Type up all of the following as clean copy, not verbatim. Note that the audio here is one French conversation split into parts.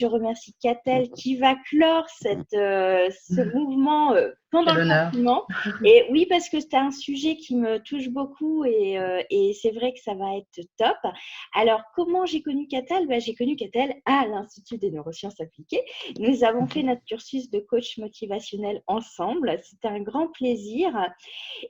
Je remercie Catel qui va clore ce mouvement pendant Quel le honneur. confinement. Et oui, parce que c'est un sujet qui me touche beaucoup et c'est vrai que ça va être top. Alors, comment j'ai connu Catel? J'ai connu Catel à l'Institut des neurosciences appliquées. Nous avons fait notre cursus de coach motivationnel ensemble. C'était un grand plaisir.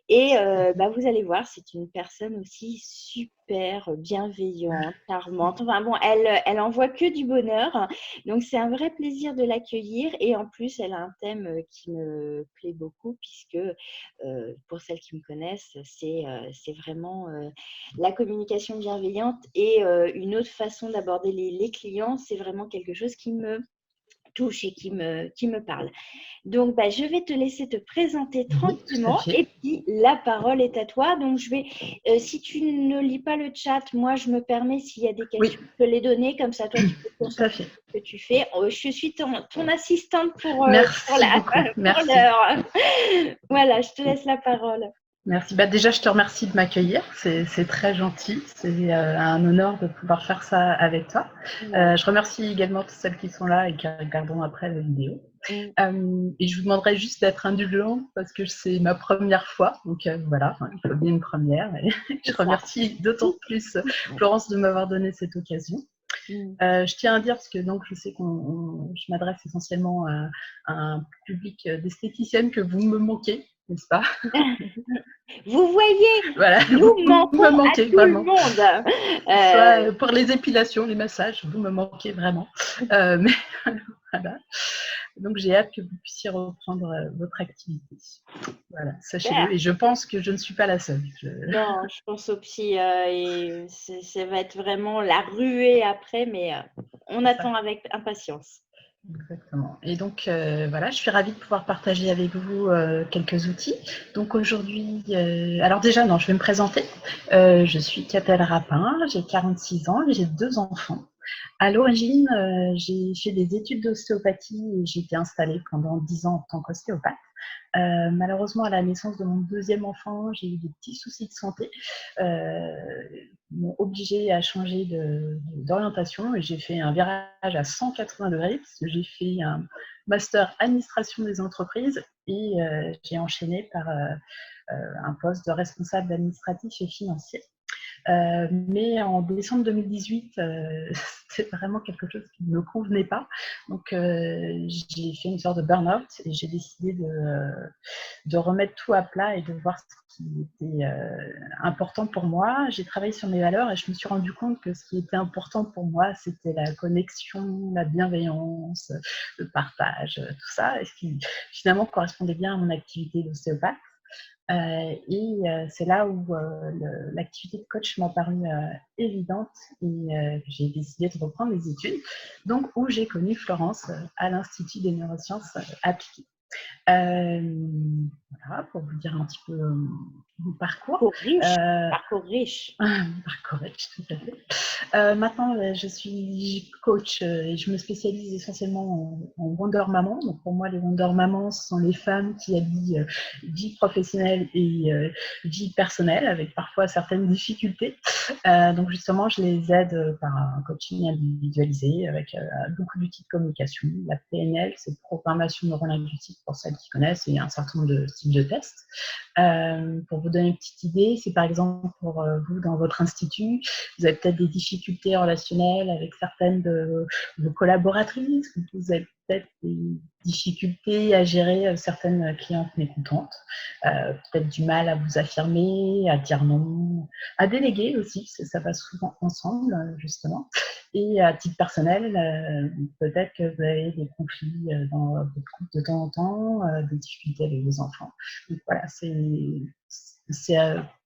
Et vous allez voir, c'est une personne aussi super bienveillante, charmante. Enfin bon, elle envoie que du bonheur. Donc, c'est un vrai plaisir de l'accueillir. Et en plus, elle a un thème qui me plaît beaucoup puisque, pour celles qui me connaissent, c'est vraiment la communication bienveillante et une autre façon d'aborder les clients. C'est vraiment quelque chose qui me touche et qui me parle. Donc, je vais te laisser te présenter tranquillement et puis la parole est à toi. Donc, je vais, si tu ne lis pas le chat, moi, je me permets, s'il y a des questions, de les donner. Comme ça, toi, tu peux concentrer sur ce que tu fais. Je suis ton assistante pour l'heure. Voilà, je te laisse la parole. Merci. Déjà, je te remercie de m'accueillir. C'est très gentil. C'est un honneur de pouvoir faire ça avec toi. Je remercie également toutes celles qui sont là et qui regarderont après la vidéo. Et je vous demanderai juste d'être indulgent parce que c'est ma première fois. Donc voilà, il faut bien une première. Et je remercie d'autant plus Florence de m'avoir donné cette occasion. Je tiens à dire, parce que donc, je sais que je m'adresse essentiellement à un public d'esthéticiennes, que vous me manquez, n'est-ce pas? Vous voyez, voilà, nous manquons me manquez, à tout vraiment. le monde. Soit pour les épilations, les massages, vous me manquez vraiment. Mais voilà. Donc j'ai hâte que vous puissiez reprendre votre activité. Voilà, sachez-le. Et je pense que je ne suis pas la seule. Non, je pense aussi, et ça va être vraiment la ruée après, mais on attend avec impatience. Exactement. Et donc, voilà, je suis ravie de pouvoir partager avec vous quelques outils. Donc aujourd'hui, alors déjà, non, je vais me présenter. Je suis Catel Rapin, j'ai 46 ans et j'ai 2 enfants. À l'origine, j'ai fait des études d'ostéopathie et j'ai été installée pendant 10 ans en tant qu'ostéopathe. Malheureusement, à la naissance de mon deuxième enfant, j'ai eu des petits soucis de santé qui m'ont obligée à changer d'orientation et j'ai fait un virage à 180 degrés parce que j'ai fait un master administration des entreprises et j'ai enchaîné par un poste de responsable administratif et financier. Mais en décembre 2018, c'était vraiment quelque chose qui ne me convenait pas. Donc, j'ai fait une sorte de burn-out et j'ai décidé de remettre tout à plat et de voir ce qui était important pour moi. J'ai travaillé sur mes valeurs et je me suis rendu compte que ce qui était important pour moi, c'était la connexion, la bienveillance, le partage, tout ça, et ce qui finalement correspondait bien à mon activité d'ostéopathe. C'est là où l'activité de coach m'a paru évidente et j'ai décidé de reprendre les études, donc où j'ai connu Florence à l'Institut des neurosciences appliquées. Voilà, pour vous dire un petit peu mon parcours. Parcours riche. Parcours riche, tout à fait. Maintenant, je suis coach et je me spécialise essentiellement en Wonder Maman. Donc pour moi, les Wonder Mamans sont les femmes qui allient vie professionnelle et vie personnelle, avec parfois certaines difficultés. Donc justement, je les aide par un coaching individualisé avec beaucoup d'outils de communication. La PNL, c'est programmation neurolinguistique pour celles qui connaissent, et un certain nombre de types de tests. Pour vous donner une petite idée, c'est par exemple pour vous dans votre institut, vous avez peut-être des difficultés relationnelles avec certaines de vos collaboratrices, vous avez peut-être des difficultés à gérer certaines clientes mécontentes, peut-être du mal à vous affirmer, à dire non, à déléguer aussi, parce que ça va souvent ensemble, justement. Et à titre personnel, peut-être que vous avez des conflits dans votre couple de temps en temps, des difficultés avec vos enfants. Donc voilà, c'est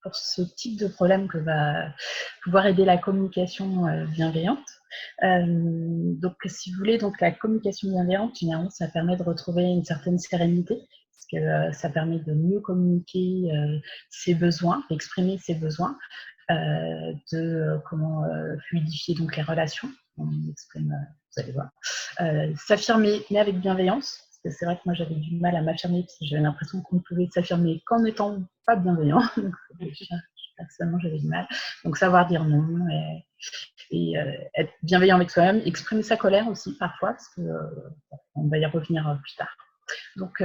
pour ce type de problème que va pouvoir aider la communication bienveillante. Donc, si vous voulez, donc la communication bienveillante, généralement, ça permet de retrouver une certaine sérénité, parce que ça permet de mieux communiquer ses besoins, d'exprimer ses besoins, de comment fluidifier donc les relations. On exprime, vous allez voir. S'affirmer, mais avec bienveillance. Parce que c'est vrai que moi, j'avais du mal à m'affirmer, parce que j'avais l'impression qu'on ne pouvait s'affirmer qu'en n'étant pas bienveillant. Donc, Personnellement, j'avais du mal. Donc, savoir dire non et être bienveillant avec soi-même, exprimer sa colère aussi parfois, parce que on va y revenir plus tard. Donc,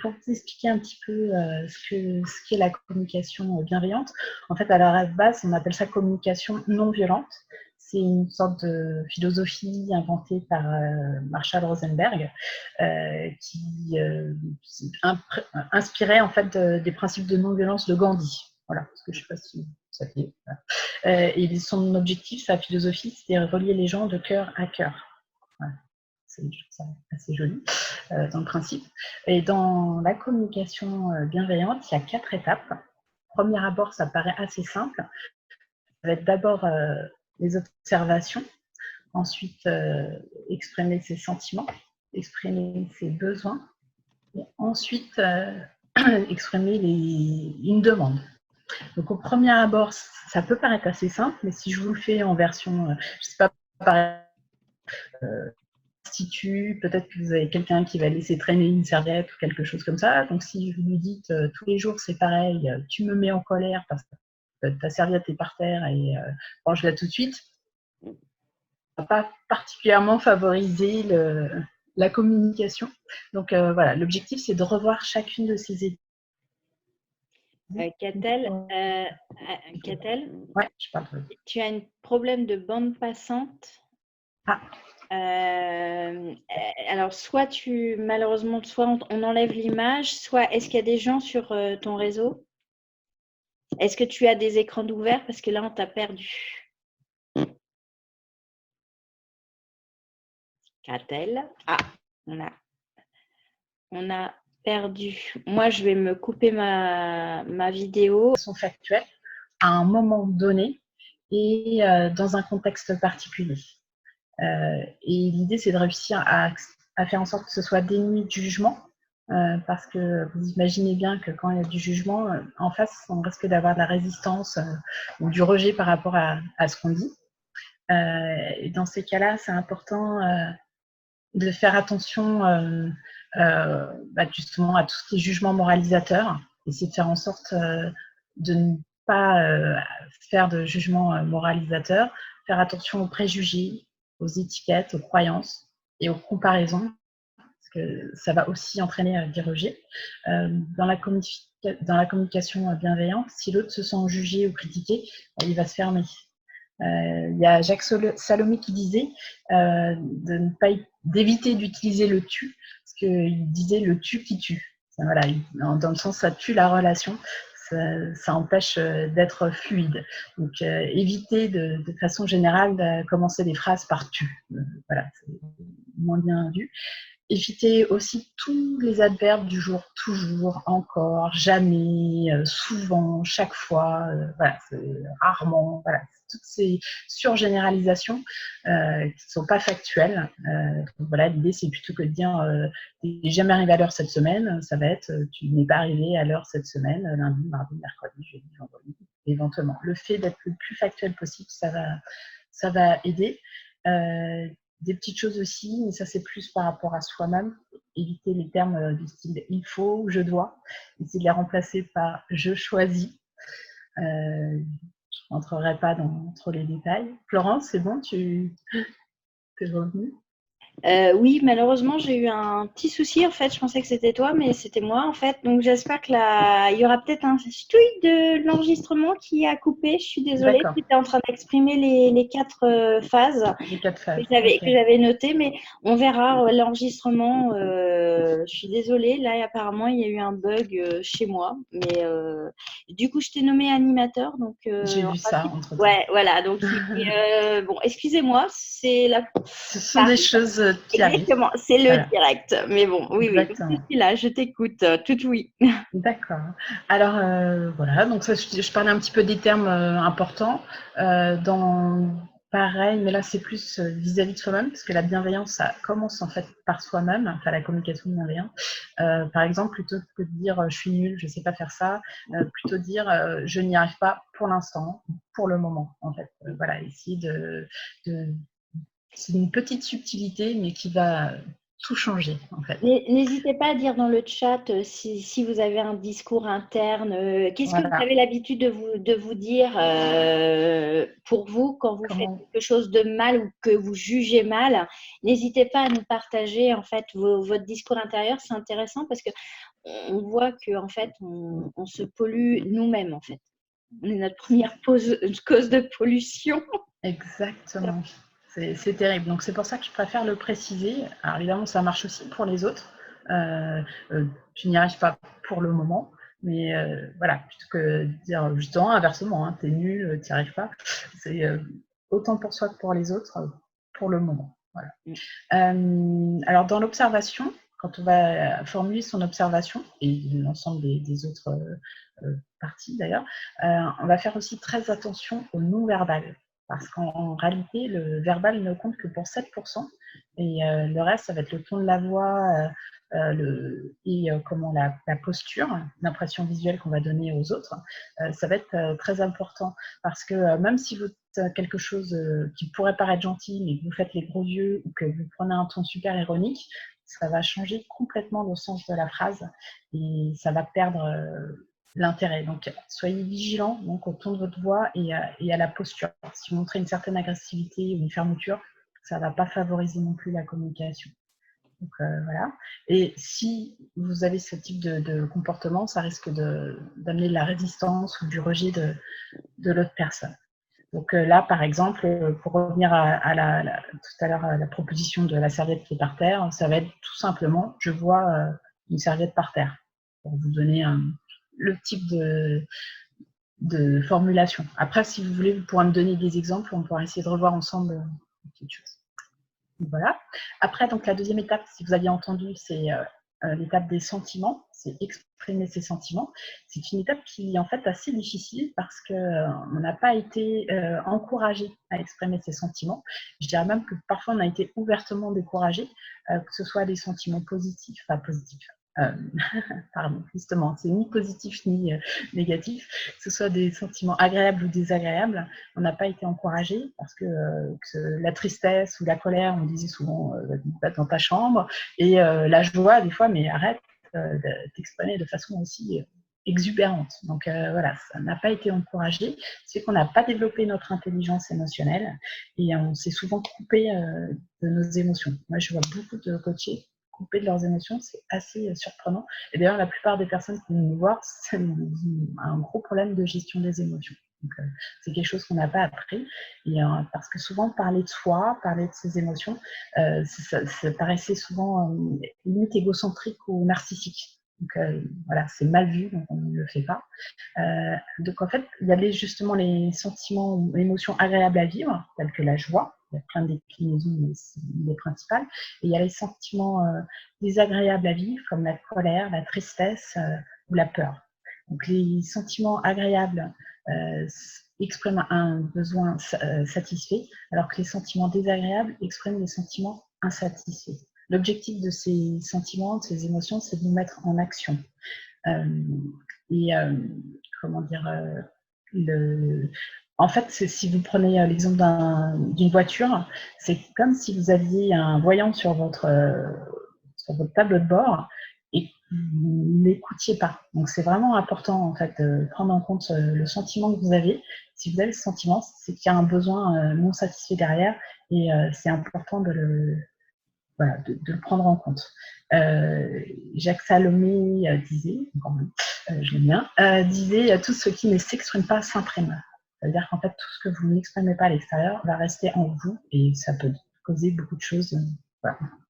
pour vous expliquer un petit peu ce qu'est la communication bienveillante, en fait, à la base, on appelle ça communication non violente. C'est une sorte de philosophie inventée par Marshall Rosenberg, qui inspirait en fait des principes de non-violence de Gandhi. Voilà, parce que je ne sais pas si vous saviez. Voilà. Et son objectif, sa philosophie, c'était relier les gens de cœur à cœur. Voilà. C'est assez joli dans le principe. Et dans la communication bienveillante, il y a 4 étapes. Premier abord, ça paraît assez simple. Ça va être d'abord les observations, ensuite exprimer ses sentiments, exprimer ses besoins, et ensuite exprimer une demande. Donc au premier abord, ça peut paraître assez simple, mais si je vous le fais en version, je ne sais pas, par institut, peut-être que vous avez quelqu'un qui va laisser traîner une serviette ou quelque chose comme ça. Donc si vous lui dites tous les jours c'est pareil, tu me mets en colère parce que ta serviette est par terre et range-la tout de suite, ça ne va pas particulièrement favoriser la communication. Donc voilà, l'objectif c'est de revoir chacune de ces étapes. Catel, ouais, je parle. Tu as un problème de bande passante. Ah. Alors, malheureusement, soit on enlève l'image, soit est-ce qu'il y a des gens sur ton réseau? Est-ce que tu as des écrans d'ouvert? Parce que là, on t'a perdu. Catel. Ah, on a perdu. Moi, je vais me couper ma vidéo. De façon factuelle, à un moment donné et dans un contexte particulier. Et l'idée, c'est de réussir à faire en sorte que ce soit dénué de jugement, parce que vous imaginez bien que quand il y a du jugement, en face, on risque d'avoir de la résistance ou du rejet par rapport à ce qu'on dit. Et dans ces cas-là, c'est important de faire attention justement à tous ces jugements moralisateurs, essayer de faire en sorte de ne pas faire de jugements moralisateurs, faire attention aux préjugés, aux étiquettes, aux croyances et aux comparaisons, parce que ça va aussi entraîner des rejets. Dans la communication bienveillante, si l'autre se sent jugé ou critiqué, il va se fermer. Il y a Jacques Salomé qui disait d'éviter d'utiliser le tu, parce qu'il disait le tu qui tue. Voilà, dans le sens ça tue la relation, ça empêche d'être fluide. Donc éviter de façon générale de commencer des phrases par tu. Voilà, c'est moins bien vu. Éviter aussi tous les adverbes du genre toujours, encore, jamais, souvent, chaque fois, voilà, rarement, voilà, toutes ces surgénéralisations qui ne sont pas factuelles. Donc voilà, l'idée c'est plutôt que de dire tu n'es jamais arrivé à l'heure cette semaine, ça va être tu n'es pas arrivé à l'heure cette semaine, lundi, mardi, mercredi, jeudi, vendredi, éventuellement. Le fait d'être le plus factuel possible, ça va aider. Des petites choses aussi, mais ça c'est plus par rapport à soi-même, éviter les termes du style il faut ou je dois, essayer de les remplacer par je choisis. Je n'entrerai pas dans trop les détails. Florence, c'est bon, tu es revenue? Oui, malheureusement, j'ai eu un petit souci. En fait, je pensais que c'était toi, mais c'était moi, en fait. Donc, j'espère que il y aura peut-être un tweet de l'enregistrement qui a coupé. Je suis désolée. Tu étais en train d'exprimer les 4 phases, que j'avais notées, mais on verra l'enregistrement. Je suis désolée. Là, apparemment, il y a eu un bug chez moi. Mais du coup, je t'ai nommé animateur. Donc, j'ai vu ça entre-temps. Ouais, voilà. Donc, bon, excusez-moi. Ce sont des choses qui arrivent. Exactement, c'est le direct. Mais bon, oui, exactement. Oui. Je suis là, je t'écoute, tout oui. D'accord. Alors, voilà, donc ça, je parlais un petit peu des termes importants. Pareil, mais là, c'est plus vis-à-vis de soi-même, parce que la bienveillance, ça commence en fait par soi-même, enfin la communication bienveillante. Par exemple, plutôt que de dire je suis nulle, je ne sais pas faire ça, plutôt dire je n'y arrive pas pour l'instant, pour le moment, en fait. Voilà, essayer c'est une petite subtilité, mais qui va tout changer, en fait. N'hésitez pas à dire dans le chat si vous avez un discours interne. Qu'est-ce que vous Voilà. avez l'habitude de vous dire pour vous quand vous faites Comment... quelque chose de mal ou que vous jugez mal? N'hésitez pas à nous partager en fait votre discours intérieur. C'est intéressant parce que on voit que en fait on se pollue nous-mêmes en fait. On est notre première cause de pollution. Exactement. C'est terrible. Donc, c'est pour ça que je préfère le préciser. Alors, évidemment, ça marche aussi pour les autres. Je n'y arrive pas pour le moment. Mais voilà, plutôt que de dire justement inversement, hein, t'es nul, t'y arrives pas. C'est autant pour soi que pour les autres, pour le moment. Voilà. Alors, dans l'observation, quand on va formuler son observation, et l'ensemble des autres parties d'ailleurs, on va faire aussi très attention au non-verbal. Parce qu'en réalité, le verbal ne compte que pour 7%, et le reste, ça va être le ton de la voix comment la posture, l'impression visuelle qu'on va donner aux autres. Ça va être très important, parce que même si vous quelque chose qui pourrait paraître gentil, mais que vous faites les gros yeux ou que vous prenez un ton super ironique, ça va changer complètement le sens de la phrase et ça va perdre l'intérêt. Donc, soyez vigilants donc, au ton de votre voix et à la posture. Si vous montrez une certaine agressivité ou une fermeture, ça ne va pas favoriser non plus la communication. Donc, voilà. Et si vous avez ce type de comportement, ça risque d'amener de la résistance ou du rejet de l'autre personne. Donc là, par exemple, pour revenir tout à l'heure à la proposition de la serviette qui est par terre, ça va être tout simplement, je vois une serviette par terre, pour vous donner le type de formulation. Après, si vous voulez, vous pourrez me donner des exemples, on pourra essayer de revoir ensemble quelque chose. Voilà. Après, donc la deuxième étape, si vous aviez entendu, c'est l'étape des sentiments, c'est exprimer ses sentiments. C'est une étape qui est en fait assez difficile parce qu'on n'a pas été encouragé à exprimer ses sentiments. Je dirais même que parfois on a été ouvertement découragé, que ce soit des sentiments positifs, enfin positifs. Pardon, justement, c'est ni positif ni négatif, que ce soit des sentiments agréables ou désagréables, on n'a pas été encouragé parce que la tristesse ou la colère, on disait souvent va dans ta chambre, et la joie, des fois, mais arrête de t'exprimer de façon aussi exubérante. Donc voilà, ça n'a pas été encouragé, c'est qu'on n'a pas développé notre intelligence émotionnelle et on s'est souvent coupé de nos émotions. Moi, je vois beaucoup de coachés couper de leurs émotions, c'est assez surprenant. Et d'ailleurs, la plupart des personnes qui viennent nous voir, c'est un gros problème de gestion des émotions. Donc, c'est quelque chose qu'on n'a pas appris. Et, parce que souvent, parler de soi, parler de ses émotions, ça paraissait souvent limite égocentrique ou narcissique. Donc voilà, c'est mal vu, donc on ne le fait pas. Donc en fait, il y avait justement les sentiments ou émotions agréables à vivre, tels que la joie. Il y a plein de déclinaisons, mais c'est les principales. Et il y a les sentiments désagréables à vivre, comme la colère, la tristesse ou la peur. Donc les sentiments agréables expriment un besoin satisfait, alors que les sentiments désagréables expriment des sentiments insatisfaits. L'objectif de ces sentiments, de ces émotions, c'est de nous mettre en action. Comment dire, en fait, si vous prenez l'exemple d'une voiture, c'est comme si vous aviez un voyant sur votre tableau de bord et que vous n'écoutiez pas. Donc, c'est vraiment important en fait, de prendre en compte le sentiment que vous avez. Si vous avez ce sentiment, c'est qu'il y a un besoin non satisfait derrière et c'est important de le prendre en compte. Jacques Salomé disait, je l'aime bien, disait tout ce qui ne s'exprime pas s'imprime. C'est-à-dire qu'en fait, tout ce que vous n'exprimez pas à l'extérieur va rester en vous et ça peut causer beaucoup de choses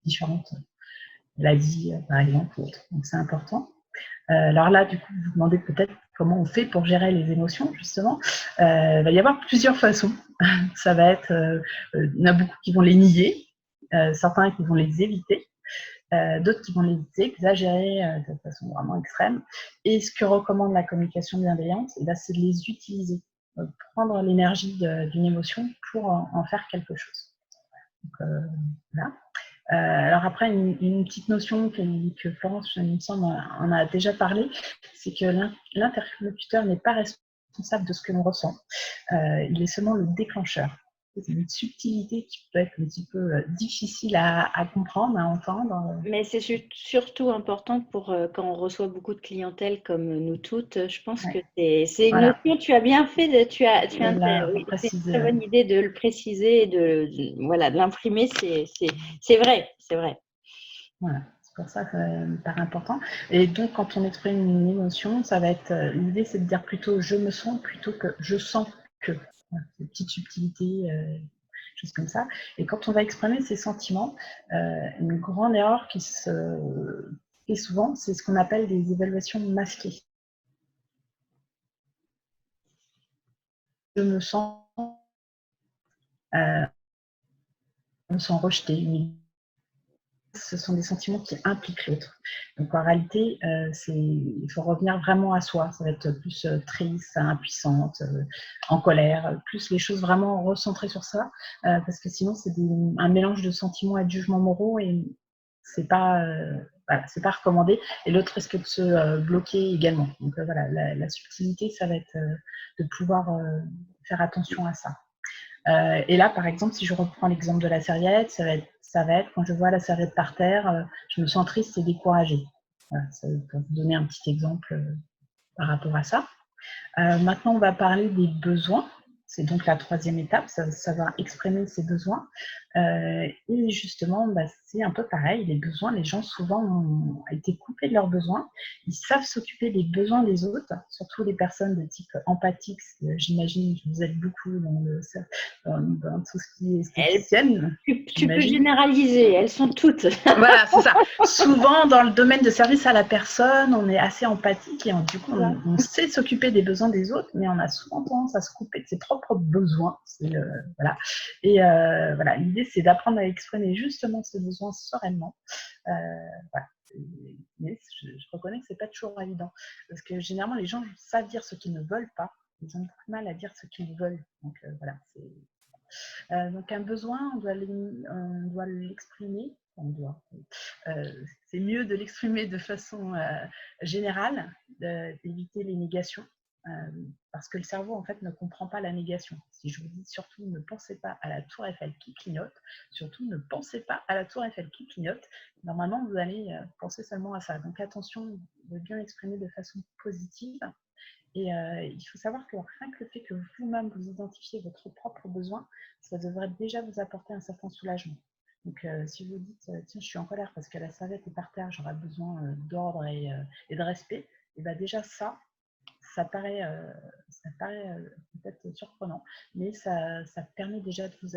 différentes. La vie, par exemple, ou autre. Donc, c'est important. Alors là, du coup, vous vous demandez peut-être comment on fait pour gérer les émotions, justement. Il va y avoir plusieurs façons. Ça va être, il y en a beaucoup qui vont les nier, certains qui vont les éviter, d'autres qui vont les exagérer de façon vraiment extrême. Et ce que recommande la communication bienveillante, c'est de les utiliser, prendre l'énergie d'une émotion pour en faire quelque chose. Donc, voilà. Alors après, une petite notion que Florence, il me semble, en a déjà parlé, c'est que l'interlocuteur n'est pas responsable de ce que l'on ressent. Il est seulement le déclencheur. C'est une subtilité qui peut être un petit peu difficile à comprendre, à entendre. Mais c'est surtout important pour quand on reçoit beaucoup de clientèle comme nous toutes. Je pense que Ouais. c'est une Voilà. notion, tu as bien fait, Là, oui, c'est une préciser. très bonne idée de le préciser et voilà, de l'imprimer. C'est vrai, c'est vrai. Voilà. C'est pour ça que ça me paraît important. Et donc, quand on exprime une émotion, ça va être l'idée, c'est de dire plutôt je me sens plutôt que je sens que. Voilà, des petites subtilités, choses comme ça. Et quand on va exprimer ses sentiments, une grande erreur qui se fait souvent, c'est ce qu'on appelle des évaluations masquées. Je me sens rejeté, ce sont des sentiments qui impliquent l'autre. Donc en réalité, il faut revenir vraiment à soi. Ça va être plus triste, impuissante, en colère, plus les choses vraiment recentrées sur ça, parce que sinon c'est un mélange de sentiments et de jugements moraux et c'est pas voilà, c'est pas recommandé. Et l'autre risque de se bloquer également. Donc voilà, la subtilité, ça va être de pouvoir faire attention à ça. Et là, par exemple, si je reprends l'exemple de la serviette, ça va être quand je vois la serviette par terre, je me sens triste et découragée. Voilà, ça pour vous donner un petit exemple par rapport à ça. Maintenant, on va parler des besoins. C'est donc la troisième étape, savoir exprimer ses besoins. Et justement, c'est un peu pareil, les besoins, les gens souvent ont été coupés de leurs besoins. Ils savent s'occuper des besoins des autres, surtout les personnes de type empathique. J'imagine que vous êtes beaucoup dans tout ce qui est esthéticienne. Tu peux généraliser, elles sont toutes. Voilà, c'est ça. Souvent, dans le domaine de service à la personne, on est assez empathique et du coup, on sait s'occuper des besoins des autres, mais on a souvent tendance à se couper de ses propres besoins. Voilà. Et voilà, l'idée, c'est d'apprendre à exprimer justement ces besoins sereinement. Voilà. Mais je reconnais que c'est pas toujours évident, parce que généralement, les gens savent dire ce qu'ils ne veulent pas. Ils ont beaucoup de mal à dire ce qu'ils veulent. Donc voilà, donc un besoin, on doit l'exprimer. C'est mieux de l'exprimer de façon générale, d'éviter les négations, parce que le cerveau en fait ne comprend pas la négation. Si je vous dis surtout ne pensez pas à la tour Eiffel qui clignote, surtout ne pensez pas à la tour Eiffel qui clignote, normalement vous allez penser seulement à ça. Donc attention de bien l'exprimer de façon positive. Et il faut savoir que rien que le fait que vous-même vous identifiez votre propre besoin, ça devrait déjà vous apporter un certain soulagement. Donc si vous dites tiens, je suis en colère parce que la serviette est par terre, j'aurais besoin d'ordre et de respect, et bien déjà ça paraît peut-être surprenant, mais ça permet déjà de vous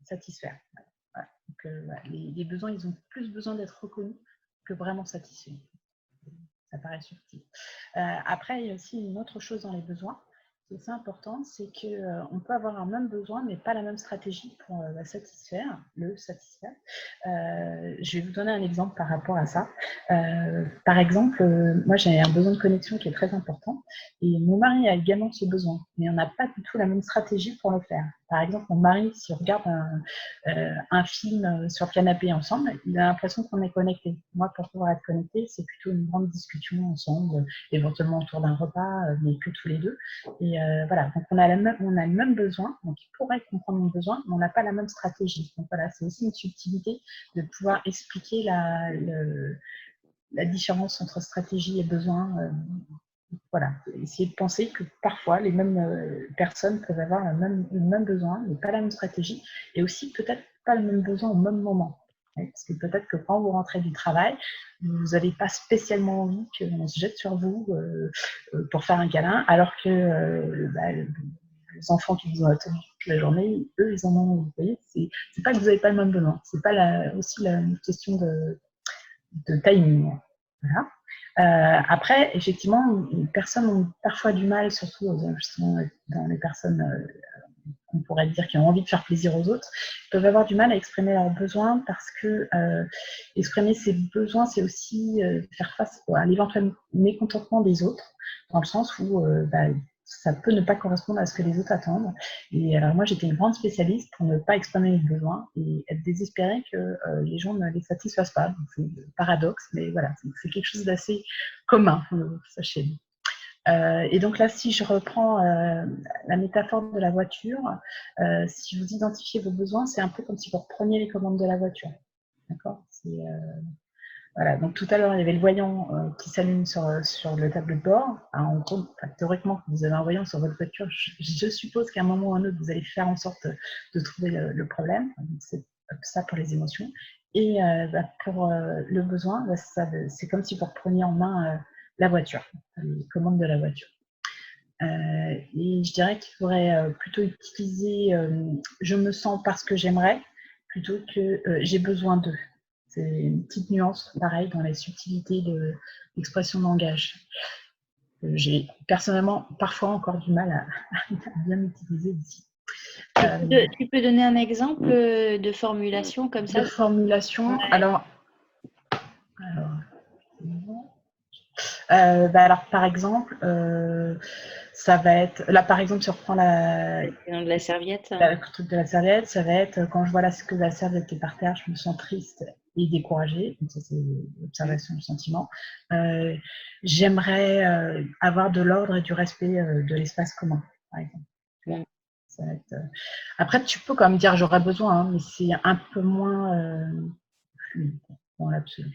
satisfaire. Voilà. Donc voilà, les besoins, ils ont plus besoin d'être reconnus que vraiment satisfaits. Ça paraît subtil. Après, il y a aussi une autre chose dans les besoins qui est assez importante, c'est qu'on peut avoir un même besoin, mais pas la même stratégie pour le satisfaire. Je vais vous donner un exemple par rapport à ça. Par exemple, moi j'ai un besoin de connexion qui est très important et mon mari a également ce besoin, mais on n'a pas du tout la même stratégie pour le faire. Par exemple, mon mari, si on regarde un film sur le canapé ensemble, il a l'impression qu'on est connecté. Moi, pour pouvoir être connecté, c'est plutôt une grande discussion ensemble, éventuellement autour d'un repas, mais que tous les deux. Et voilà, donc on a le même besoin, donc il pourrait comprendre mon besoin, mais on n'a pas la même stratégie. Donc voilà, c'est aussi une subtilité de pouvoir expliquer la différence entre stratégie et besoin. Voilà, essayer de penser que parfois les mêmes personnes peuvent avoir le même besoin, mais pas la même stratégie, et aussi peut-être pas le même besoin au même moment. Parce que peut-être que quand vous rentrez du travail, vous n'avez pas spécialement envie qu'on se jette sur vous pour faire un câlin, alors que les enfants qui vous ont attendu toute la journée, eux, ils en ont envie. Vous voyez, c'est pas que vous n'avez pas le même besoin, c'est pas aussi la question de timing. Voilà. Après, effectivement, les personnes ont parfois du mal, surtout justement dans les personnes qu'on pourrait dire qui ont envie de faire plaisir aux autres, peuvent avoir du mal à exprimer leurs besoins parce que exprimer ses besoins, c'est aussi faire face à l'éventuel mécontentement des autres, dans le sens où ça peut ne pas correspondre à ce que les autres attendent. Et alors moi, j'étais une grande spécialiste pour ne pas exprimer mes besoins et être désespérée que les gens ne les satisfassent pas. C'est un paradoxe, mais voilà, c'est quelque chose d'assez commun, sachez-le. Et donc là, si je reprends la métaphore de la voiture, si vous identifiez vos besoins, c'est un peu comme si vous repreniez les commandes de la voiture. D'accord. Voilà. Donc tout à l'heure, il y avait le voyant qui s'allume sur le tableau de bord. Alors, en gros, théoriquement, vous avez un voyant sur votre voiture. Je suppose qu'à un moment ou à un autre, vous allez faire en sorte de trouver le problème. C'est ça pour les émotions. Et pour le besoin, c'est comme si vous repreniez en main la voiture, les commandes de la voiture. Et je dirais qu'il faudrait plutôt utiliser je me sens parce que j'aimerais plutôt que j'ai besoin d'eux. C'est une petite nuance, pareil, dans la subtilité de l'expression de langage. J'ai personnellement parfois encore du mal à bien utiliser ici. Tu peux donner un exemple de formulation comme ça? De formulation, ouais. alors par exemple, ça va être, là par exemple, si on reprend de la serviette. Le truc de la serviette, ça va être quand je vois que la serviette est par terre, je me sens triste et découragée. Donc ça, c'est l'observation du sentiment. J'aimerais avoir de l'ordre et du respect de l'espace commun, par exemple. Ça va être, après, tu peux quand même dire j'aurais besoin, hein, mais c'est un peu moins fluide dans l'absolu.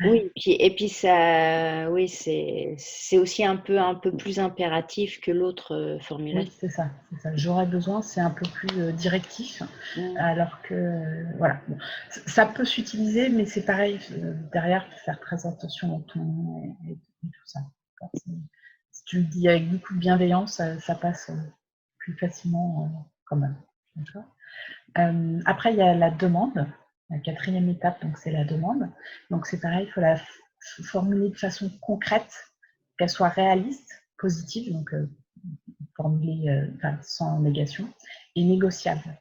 Oui, et puis ça, oui, c'est aussi un peu plus impératif que l'autre formulation. Oui, c'est ça. J'aurais besoin, c'est un peu plus directif, alors que voilà. Bon, ça peut s'utiliser, mais c'est pareil. Derrière, il faut faire très attention au ton et tout ça. Si tu le dis avec beaucoup de bienveillance, ça passe plus facilement quand même. Après, il y a la demande. La quatrième étape, donc c'est la demande. Donc c'est pareil, il faut la formuler de façon concrète, qu'elle soit réaliste, positive, donc formulée sans négation, et négociable.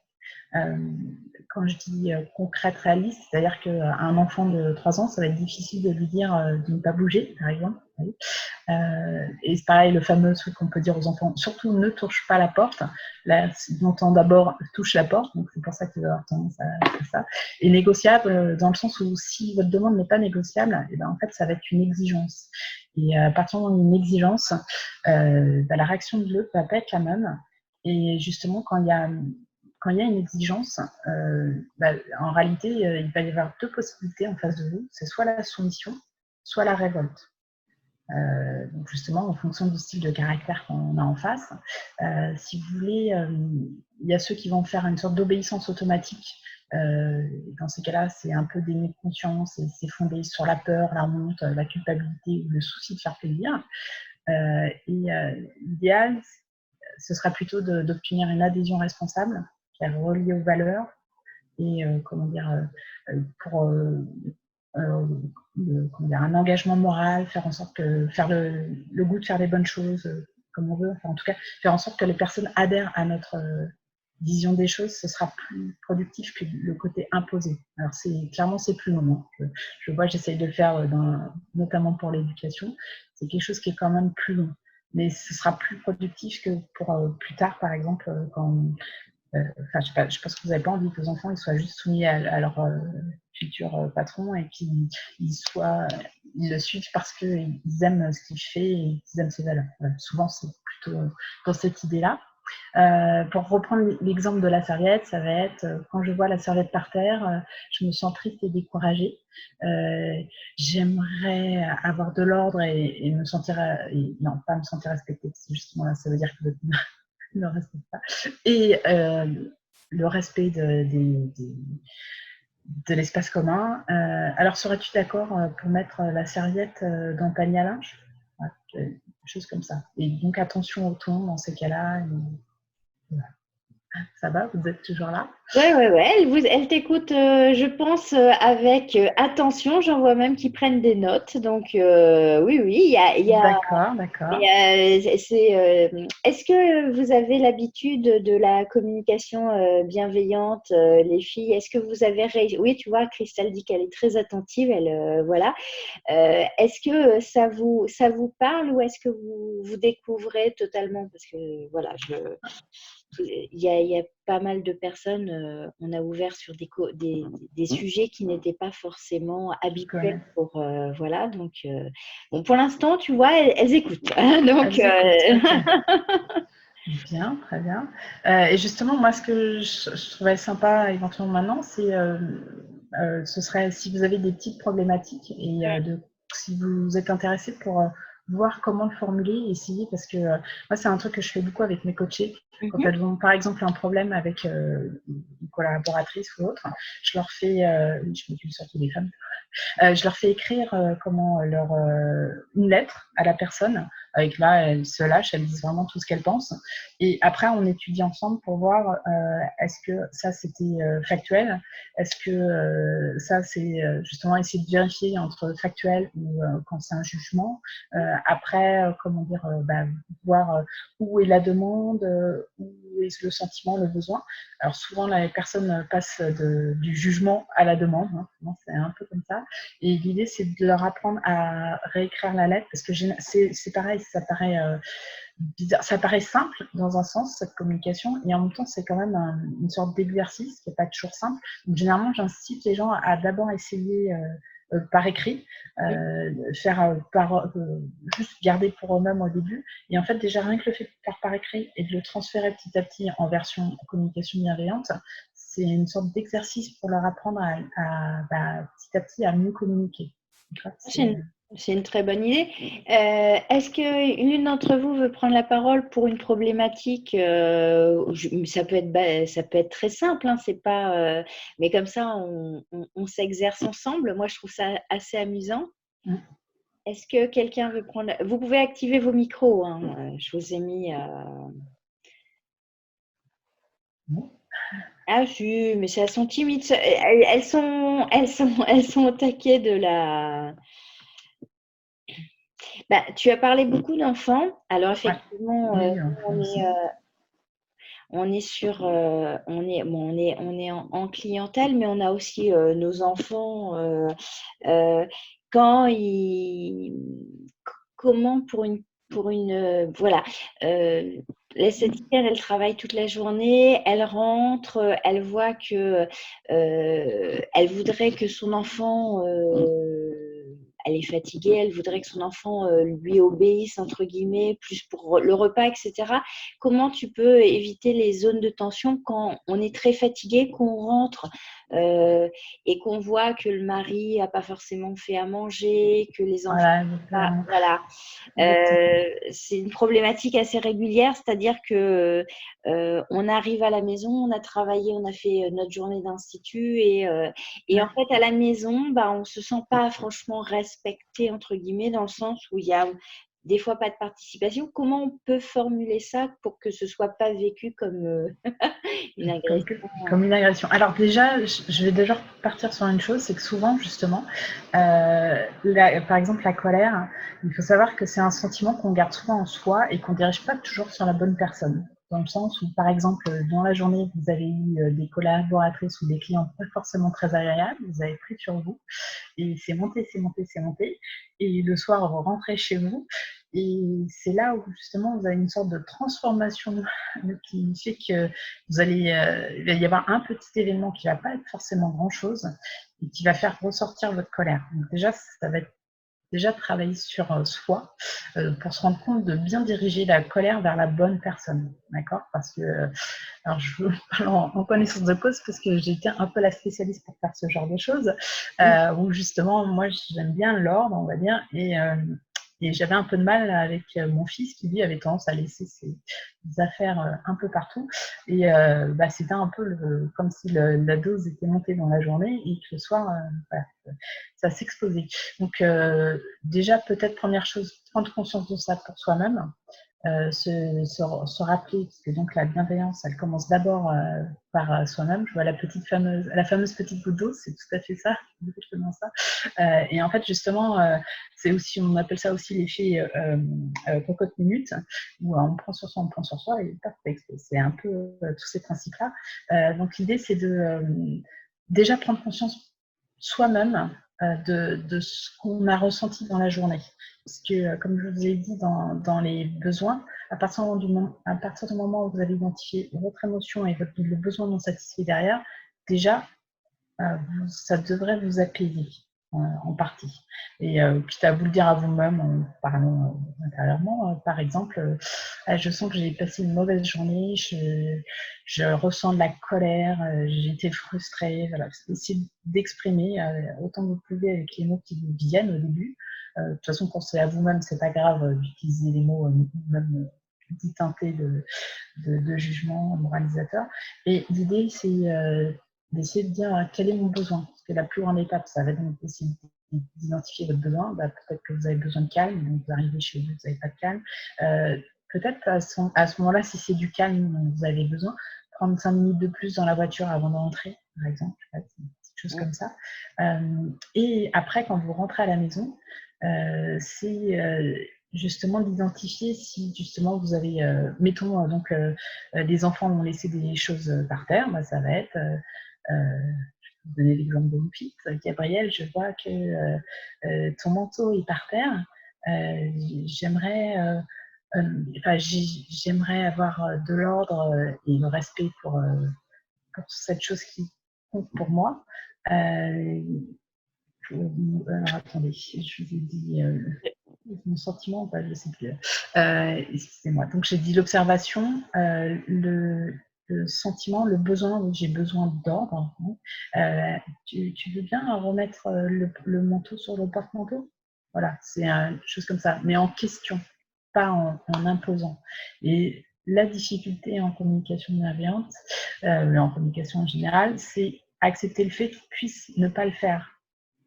Quand je dis concrète, réaliste, c'est-à-dire qu'un enfant de 3 ans, ça va être difficile de lui dire de ne pas bouger, par exemple. Et c'est pareil, le fameux truc qu'on peut dire aux enfants, surtout ne touche pas la porte. Là, on entend d'abord touche la porte, donc c'est pour ça qu'il va avoir tendance à faire ça. Et négociable, dans le sens où si votre demande n'est pas négociable, et ben, en fait, ça va être une exigence. Et à partir du moment où une exigence, la réaction de l'autre va pas être la même. Et justement, quand il y a une exigence, en réalité, il va y avoir 2 possibilités en face de vous. C'est soit la soumission, soit la révolte. Donc justement, en fonction du style de caractère qu'on a en face, si vous voulez, il y a ceux qui vont faire une sorte d'obéissance automatique. Dans ces cas-là, c'est un peu dénué de conscience et c'est fondé sur la peur, la honte, la culpabilité ou le souci de faire plaisir. L'idéal, ce sera plutôt d'obtenir une adhésion responsable qui est reliée aux valeurs et pour un engagement moral, faire en sorte que faire le goût de faire les bonnes choses comme on veut, enfin, en tout cas faire en sorte que les personnes adhèrent à notre vision des choses, ce sera plus productif que le côté imposé. Alors clairement c'est plus long. Je vois, j'essaye de le faire notamment pour l'éducation, c'est quelque chose qui est quand même plus long, mais ce sera plus productif que pour plus tard, par exemple, quand je sais pas ce que vous n'avez pas envie que vos enfants ils soient juste soumis à leur futur patron et qu'ils le suivent parce qu'ils aiment ce qu'il fait et qu'ils aiment ses valeurs. Souvent, c'est plutôt dans cette idée-là. Pour reprendre l'exemple de la serviette, ça va être quand je vois la serviette par terre, je me sens triste et découragée. J'aimerais avoir de l'ordre et me sentir, non, pas me sentir respectée, parce que justement là, ça veut dire que ne respecte pas. Et le respect de l'espace commun. Alors, serais-tu d'accord pour mettre la serviette dans le panier à linge? Quelque chose comme ça. Et donc, attention au ton dans ces cas-là. Voilà. Ça va? Vous êtes toujours là? Ouais. Elle t'écoute, je pense, avec attention. J'en vois même qui prennent des notes. Donc, oui, il y a. D'accord. Est-ce que vous avez l'habitude de la communication bienveillante, les filles? Est-ce que vous avez réussi? Oui, tu vois, Christelle dit qu'elle est très attentive. Voilà. Est-ce que ça vous parle ou est-ce que vous découvrez totalement? Parce que voilà, il y a pas mal de personnes, on a ouvert sur des sujets qui n'étaient pas forcément Je habituels connais. pour, voilà, donc bon, pour l'instant, tu vois, elles écoutent. Donc, Elles écoutent, ok. Bien, très bien. Et justement, moi, ce que je trouvais sympa éventuellement maintenant, c'est ce serait si vous avez des petites problématiques et si vous êtes intéressé pour voir comment le formuler, essayer, parce que moi, c'est un truc que je fais beaucoup avec mes coachés. Quand mhm, elles ont, par exemple, un problème avec une collaboratrice ou autre, je leur fais, je m'occupe surtout des femmes, je leur fais écrire une lettre à la personne. Avec là, elles se lâchent, elles disent vraiment tout ce qu'elles pensent. Et après, on étudie ensemble pour voir est-ce que ça c'était factuel, est-ce que ça c'est justement essayer de vérifier entre factuel ou quand c'est un jugement. Après, comment dire, voir où est la demande, où est le sentiment, le besoin. Alors souvent, les personnes passent du jugement à la demande. Hein. C'est un peu comme ça. Et l'idée, c'est de leur apprendre à réécrire la lettre, parce que c'est pareil, ça paraît bizarre, ça paraît simple dans un sens, cette communication, et en même temps, c'est quand même une sorte d'exercice qui n'est pas toujours simple. Donc, généralement, j'incite les gens à d'abord essayer par écrit, faire juste garder pour eux-mêmes au début. Et en fait, déjà, rien que le fait de faire par écrit et de le transférer petit à petit en version communication bienveillante, c'est une sorte d'exercice pour leur apprendre petit à petit à mieux communiquer. c'est une très bonne idée. Est-ce que l'une d'entre vous veut prendre la parole pour une problématique ça peut être très simple, hein, c'est pas, mais comme ça, on s'exerce ensemble. Moi, je trouve ça assez amusant. Mm. Est-ce que quelqu'un veut prendre... Vous pouvez activer vos micros, hein. Je vous ai mis... Ah si, mais elles sont timides. Elles sont au taquet de la... Bah, tu as parlé beaucoup d'enfants. Alors Ouais. effectivement, Oui, on aussi. est, on est sur, on est en clientèle, mais on a aussi nos enfants. Quand ils, comment pour une, voilà. L'esthéticienne, elle travaille toute la journée, elle rentre, elle voit que, elle voudrait que son enfant elle est fatiguée, elle voudrait que son enfant lui obéisse, entre guillemets, plus pour le repas, etc. Comment tu peux éviter les zones de tension quand on est très fatigué, qu'on rentre et qu'on voit que le mari n'a pas forcément fait à manger, que les enfants... Voilà, Voilà. C'est une problématique assez régulière, c'est-à-dire que on arrive à la maison, on a travaillé, on a fait notre journée d'institut et en fait à la maison, bah, on se sent pas franchement respecté entre guillemets dans le sens où il y a des fois pas de participation. Comment on peut formuler ça pour que ce soit pas vécu comme une agression? comme une agression. Alors déjà, je vais déjà partir sur une chose, c'est que souvent, justement, par exemple, la colère, il faut savoir que c'est un sentiment qu'on garde souvent en soi et qu'on ne dirige pas toujours sur la bonne personne. Dans le sens où, par exemple, dans la journée, vous avez eu des collaboratrices ou des clients pas forcément très agréables, vous avez pris sur vous, et c'est monté, c'est monté, c'est monté. Et le soir, vous rentrez chez vous, et c'est là où justement vous avez une sorte de transformation qui fait que il va y avoir un petit événement qui ne va pas être forcément grand-chose et qui va faire ressortir votre colère. Donc déjà, ça va être déjà travailler sur soi pour se rendre compte de bien diriger la colère vers la bonne personne, d'accord? Parce que, alors je vous parle en connaissance de cause parce que j'ai été un peu la spécialiste pour faire ce genre de choses, où justement, moi, j'aime bien l'ordre, on va dire, et j'avais un peu de mal avec mon fils qui, lui, avait tendance à laisser ses affaires un peu partout. Et c'était un peu comme si la dose était montée dans la journée et que le soir, voilà, ça s'exposait. Donc, déjà, peut-être première chose, prendre conscience de ça pour soi-même, se rappeler, parce que donc la bienveillance, elle commence d'abord par soi-même. Je vois la fameuse petite goutte d'eau, c'est tout à fait ça, exactement ça. Et en fait, justement, c'est aussi, on appelle ça aussi l'effet cocotte minute, où on prend sur soi, on prend sur soi, et c'est un peu tous ces principes-là. Donc l'idée, c'est de déjà prendre conscience soi-même de ce qu'on a ressenti dans la journée. Parce que, comme je vous ai dit dans les besoins, à partir du moment où vous avez identifié votre émotion et le besoin non satisfait derrière, déjà, ça devrait vous apaiser en partie. Et quitte à vous le dire à vous-même en parlant intérieurement, par exemple, je sens que j'ai passé une mauvaise journée, je ressens de la colère, j'ai été frustrée. Voilà. Essayez d'exprimer autant que vous pouvez avec les mots qui vous viennent au début. De toute façon, quand c'est à vous-même, c'est pas grave d'utiliser les mots même dits teintés de jugement moralisateur. Et l'idée, c'est d'essayer de dire quel est mon besoin. Parce que la plus grande étape, ça va donc essayer d'identifier votre besoin. Peut-être que vous avez besoin de calme, donc vous arrivez chez vous, vous n'avez pas de calme. Peut-être à ce moment-là, si c'est du calme dont vous avez besoin, prendre 5 minutes de plus dans la voiture avant de rentrer, par exemple, quelque chose comme ça. Et après, quand vous rentrez à la maison, c'est justement d'identifier si justement vous avez, mettons donc les enfants ont laissé des choses par terre, ça va être, je vais vous donner l'exemple de mon fils, Gabriel, je vois que ton manteau est par terre, j'aimerais j'aimerais avoir de l'ordre et le respect pour cette chose qui compte pour moi. Alors attendez, je vous ai dit mon sentiment ou pas, je ne sais plus. Excusez-moi. Donc j'ai dit l'observation, le sentiment, le besoin, oui, j'ai besoin d'ordre. Tu veux bien remettre le manteau sur le porte-manteau? Voilà, c'est une chose comme ça, mais en question, pas en imposant. Et la difficulté en communication bienveillante, en communication en général, c'est accepter le fait qu'il puisse ne pas le faire.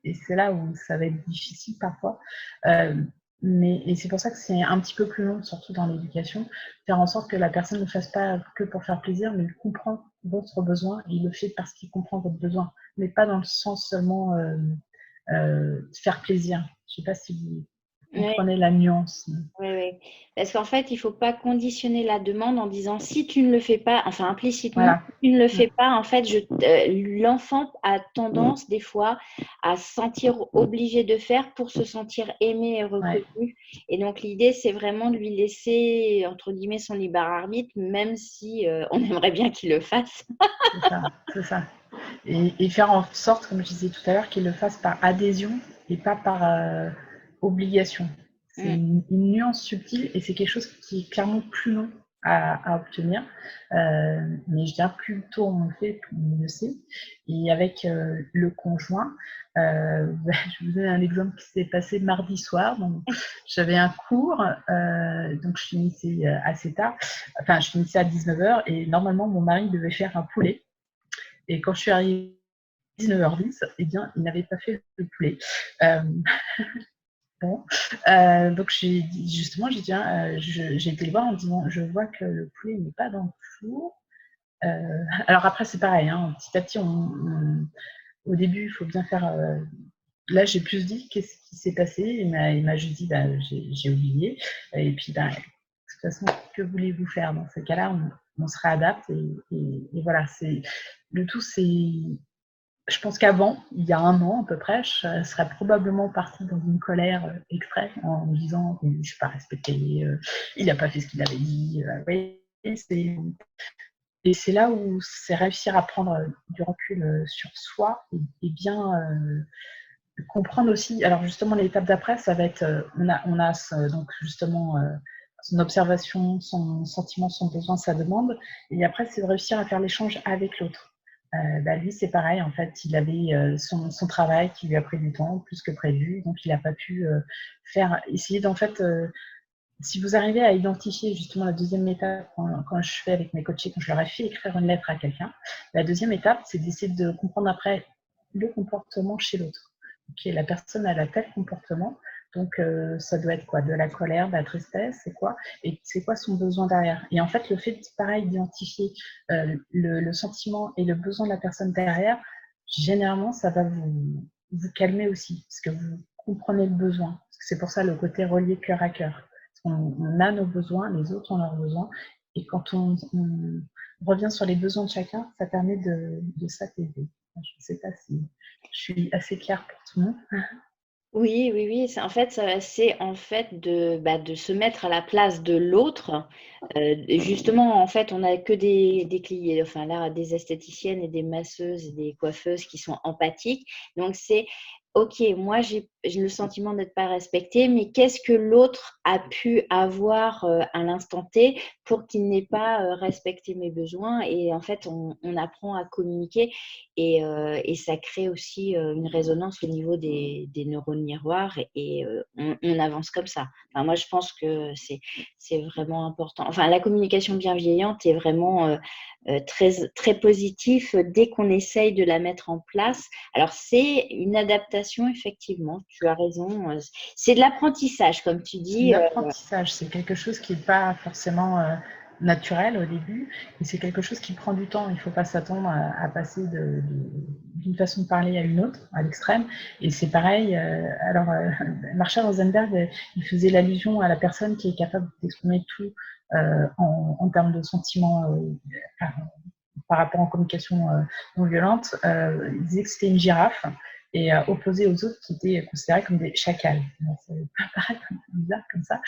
Et c'est là où ça va être difficile parfois. Et c'est pour ça que c'est un petit peu plus long, surtout dans l'éducation, faire en sorte que la personne ne fasse pas que pour faire plaisir, mais il comprend votre besoin et il le fait parce qu'il comprend votre besoin, mais pas dans le sens seulement faire plaisir. Je ne sais pas si vous comprenez la nuance. Oui, oui. Parce qu'en fait, il ne faut pas conditionner la demande en disant si tu ne le fais pas, enfin implicitement, Voilà. si tu ne le fais pas, en fait, l'enfant a tendance des fois à se sentir obligé de faire pour se sentir aimé et reconnu. Ouais. Et donc, l'idée, c'est vraiment de lui laisser, entre guillemets, son libre arbitre, même si on aimerait bien qu'il le fasse. C'est ça. Et faire en sorte, comme je disais tout à l'heure, qu'il le fasse par adhésion et pas par obligation. C'est une nuance subtile et c'est quelque chose qui est clairement plus long à obtenir. Mais je dirais plus tôt on le fait, plus mieux c'est. Et avec le conjoint, je vous donne un exemple qui s'est passé mardi soir. J'avais un cours, donc je finissais assez tard. Enfin, je finissais à 19h et normalement mon mari devait faire un poulet. Et quand je suis arrivée à 19h10, eh bien, il n'avait pas fait le poulet. Bon. Donc, j'ai dit, j'ai été le voir en disant, je vois que le poulet n'est pas dans le four. Alors après, c'est pareil, hein, petit à petit, au début, il faut bien faire... là, j'ai plus dit qu'est-ce qui s'est passé. Il m'a juste dit, j'ai oublié. Et puis, de toute façon, que voulez-vous faire dans ce cas-là? On se réadapte et voilà. Le tout, c'est... Je pense qu'avant, il y a 1 an à peu près, je serais probablement partie dans une colère extrême en me disant je ne suis pas respectée, il n'a pas fait ce qu'il avait dit. Oui, et c'est là où c'est réussir à prendre du recul sur soi et bien comprendre aussi. Alors justement, l'étape d'après, ça va être, on a donc justement son observation, son sentiment, son besoin, sa demande, et après c'est de réussir à faire l'échange avec l'autre. Lui, c'est pareil, en fait, il avait son travail qui lui a pris du temps, plus que prévu, donc il n'a pas pu essayer d'en fait, si vous arrivez à identifier justement la deuxième étape, quand je fais avec mes coachés, quand je leur ai fait écrire une lettre à quelqu'un, la deuxième étape, c'est d'essayer de comprendre après le comportement chez l'autre. Ok, la personne elle a tel comportement, donc ça doit être quoi? De la colère, de la tristesse, c'est quoi? Et c'est quoi son besoin derrière? Et en fait, le fait, pareil, d'identifier le sentiment et le besoin de la personne derrière, généralement, ça va vous calmer aussi, parce que vous comprenez le besoin. Parce que c'est pour ça le côté relié cœur à cœur. On a nos besoins, les autres ont leurs besoins, et quand on revient sur les besoins de chacun, ça permet de s'apaiser. Je ne sais pas si je suis assez claire pour tout le monde. Oui, oui, oui. C'est en fait de se mettre à la place de l'autre. Et justement, en fait, on n'a que des clients, enfin là, des esthéticiennes et des masseuses et des coiffeuses qui sont empathiques. Donc, c'est OK, moi, j'ai le sentiment d'être pas respectée, mais qu'est-ce que l'autre a pu avoir à l'instant T pour qu'il n'ait pas respecté mes besoins? Et en fait, on apprend à communiquer et ça crée aussi une résonance au niveau des neurones miroirs et on avance comme ça. Enfin, moi, je pense que c'est vraiment important. Enfin, la communication bienveillante est vraiment très, très positif dès qu'on essaye de la mettre en place. Alors, c'est une adaptation, effectivement, tu as raison. C'est de l'apprentissage, comme tu C'est dis. de l'apprentissage, c'est quelque chose qui n'est pas forcément naturel au début, et c'est quelque chose qui prend du temps. Il ne faut pas s'attendre à passer d'une façon de parler à une autre, à l'extrême. Et c'est pareil, Marshall Rosenberg, il faisait l'allusion à la personne qui est capable d'exprimer tout en termes de sentiments par rapport en communication non violente. Il disait que c'était une girafe et opposé aux autres qui étaient considérés comme des chacals. Ça peut paraître un peu bizarre comme ça,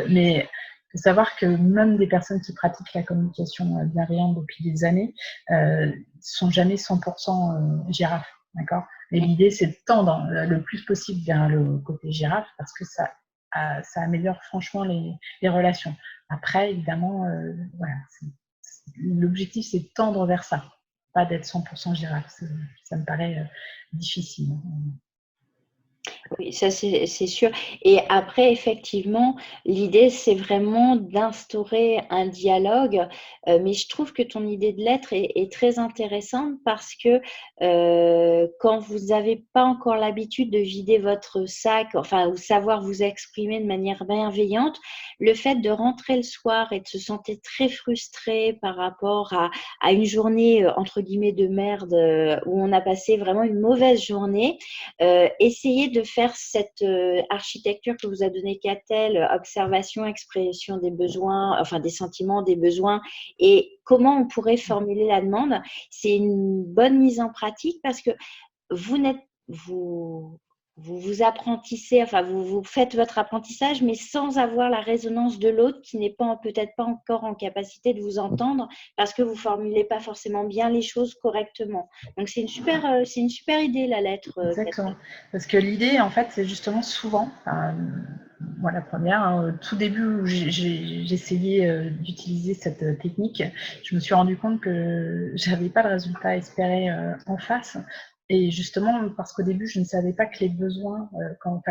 mais il faut savoir que même des personnes qui pratiquent la communication bienveillante depuis des années ne sont jamais 100% girafes, d'accord. Et l'idée, c'est de tendre le plus possible vers le côté girafe parce que ça améliore franchement les relations. Après, évidemment, voilà, l'objectif, c'est de tendre vers ça, pas d'être 100% girafe. Ça me paraît difficile. Oui, ça c'est sûr. Et après, effectivement, l'idée, c'est vraiment d'instaurer un dialogue. Mais je trouve que ton idée de lettre est très intéressante parce que quand vous n'avez pas encore l'habitude de vider votre sac, enfin, ou savoir vous exprimer de manière bienveillante, le fait de rentrer le soir et de se sentir très frustré par rapport à une journée, entre guillemets, de merde, où on a passé vraiment une mauvaise journée, essayez de faire cette architecture que vous a donnée Catel, observation, expression des besoins, enfin des sentiments, des besoins, et comment on pourrait formuler la demande. C'est une bonne mise en pratique parce que vous n'êtes vous apprentissez, enfin vous faites votre apprentissage, mais sans avoir la résonance de l'autre qui n'est pas peut-être pas encore en capacité de vous entendre parce que vous formulez pas forcément bien les choses correctement. Donc c'est une super idée la lettre. Exactement. Parce que l'idée, en fait, c'est justement souvent, moi la première, au tout début où j'essayais d'utiliser cette technique, je me suis rendu compte que j'avais pas le résultat espéré en face. Et justement, parce qu'au début, je ne savais pas que les besoins, quand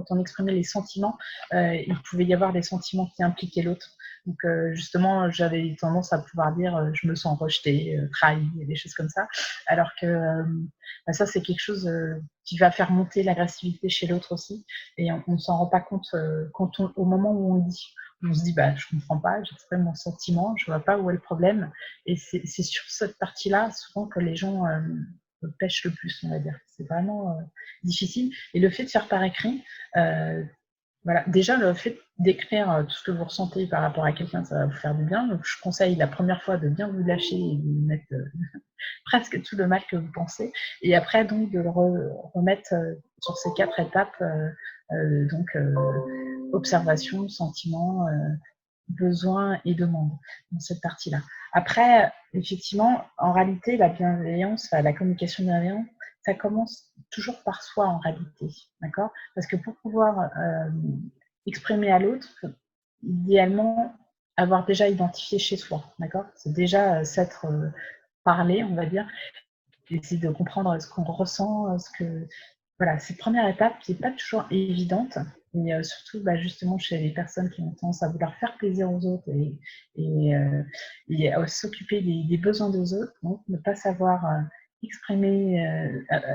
on exprimait les sentiments, il pouvait y avoir des sentiments qui impliquaient l'autre. Donc justement, j'avais tendance à pouvoir dire je me sens rejetée, trahie, et des choses comme ça. Alors que ça, c'est quelque chose qui va faire monter l'agressivité chez l'autre aussi. Et on ne s'en rend pas compte au moment où on le dit. On se dit, bah, je ne comprends pas, j'exprime mon sentiment, je ne vois pas où est le problème. Et c'est sur cette partie-là, souvent, que les gens pêchent le plus, on va dire. C'est vraiment difficile. Et le fait de faire par écrit, voilà, déjà le fait d'écrire tout ce que vous ressentez par rapport à quelqu'un, ça va vous faire du bien. Donc, je conseille la première fois de bien vous lâcher et de mettre presque tout le mal que vous pensez. Et après, donc, de le remettre sur ces 4 étapes, observation, sentiment, besoin et demande, dans cette partie-là. Après, effectivement, en réalité, la bienveillance, la communication bienveillante, ça commence toujours par soi en réalité, d'accord? Parce que pour pouvoir exprimer à l'autre, idéalement, avoir déjà identifié chez soi, d'accord? C'est déjà s'être parlé, on va dire, essayer de comprendre ce qu'on ressent, voilà, cette première étape qui n'est pas toujours évidente, et surtout justement chez les personnes qui ont tendance à vouloir faire plaisir aux autres et s'occuper des besoins des autres, donc ne pas savoir exprimer,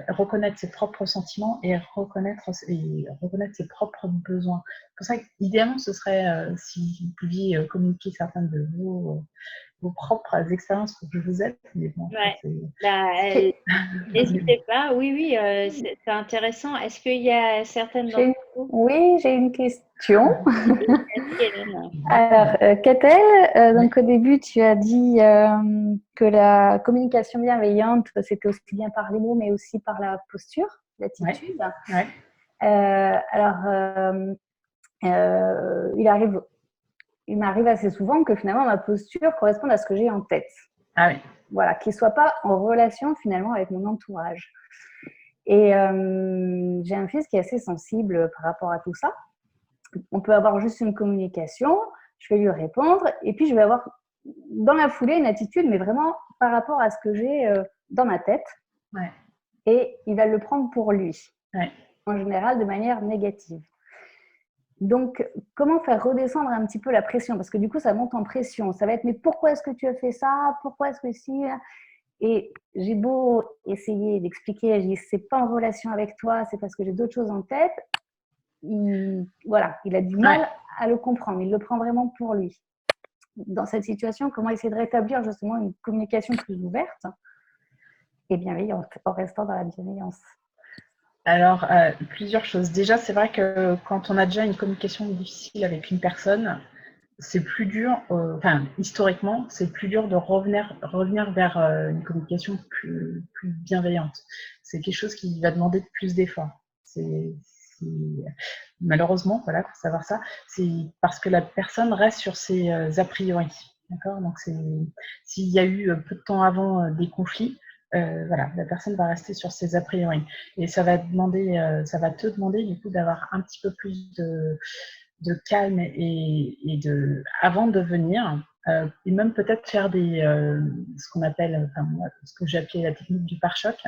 reconnaître ses propres sentiments et reconnaître ses propres besoins. C'est pour ça qu'idéalement, ce serait si vous pouviez communiquer certains de vos vos propres expériences pour que je vous aide. Mais bon, Ouais. c'est... Bah, n'hésitez pas. Oui, oui, c'est intéressant. Est-ce qu'il y a certaines d'entre vous? Oui, j'ai une question. Vas-y, Hélène. Alors, Catel, donc Oui. au début, tu as dit que la communication bienveillante, c'était aussi bien par les mots, mais aussi par la posture, l'attitude. Ouais. Il m'arrive assez souvent que finalement ma posture corresponde à ce que j'ai en tête. Ah oui. Voilà, qu'il ne soit pas en relation finalement avec mon entourage. Et j'ai un fils qui est assez sensible par rapport à tout ça. On peut avoir juste une communication, je vais lui répondre, et puis je vais avoir dans la foulée une attitude, mais vraiment par rapport à ce que j'ai dans ma tête. Ouais. Et il va le prendre pour lui, Ouais. en général de manière négative. Donc, comment faire redescendre un petit peu la pression? Parce que du coup, ça monte en pression. Ça va être, mais pourquoi est-ce que tu as fait ça? Pourquoi est-ce que si? Et j'ai beau essayer d'expliquer, je dis, c'est pas en relation avec toi, c'est parce que j'ai d'autres choses en tête. Il a du mal à le comprendre. Il le prend vraiment pour lui. Dans cette situation, comment essayer de rétablir justement une communication plus ouverte et bienveillante, en restant dans la bienveillance? Alors, plusieurs choses. Déjà, c'est vrai que quand on a déjà une communication difficile avec une personne, c'est plus dur, historiquement, c'est plus dur de revenir vers une communication plus bienveillante. C'est quelque chose qui va demander plus d'efforts. Malheureusement, voilà, pour savoir ça, c'est parce que la personne reste sur ses a priori. D'accord? Donc, s'il y a eu peu de temps avant des conflits, voilà, la personne va rester sur ses a priori. Et ça va te demander du coup d'avoir un petit peu plus de calme et avant de venir, et même peut-être faire ce qu'on appelle, ce que j'ai appelé la technique du pare-choc.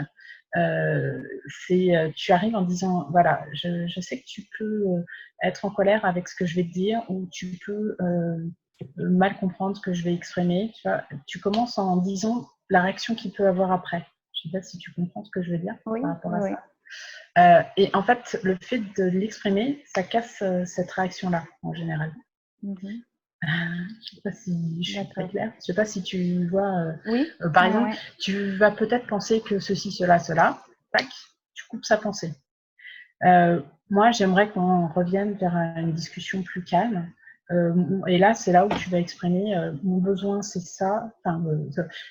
Tu arrives en disant, voilà, je sais que tu peux être en colère avec ce que je vais te dire, ou tu peux mal comprendre ce que je vais exprimer. Tu commences en disant la réaction qu'il peut avoir après. Je ne sais pas si tu comprends ce que je veux dire par rapport à ça. Et en fait, le fait de l'exprimer, ça casse cette réaction-là, en général. Mm-hmm. Je ne sais pas si je suis très claire. Je ne sais pas si tu vois. Oui. Par exemple, tu vas peut-être penser que ceci, cela. Tac, tu coupes sa pensée. Moi, j'aimerais qu'on revienne vers une discussion plus calme. Et là, c'est là où tu vas exprimer mon besoin, c'est ça.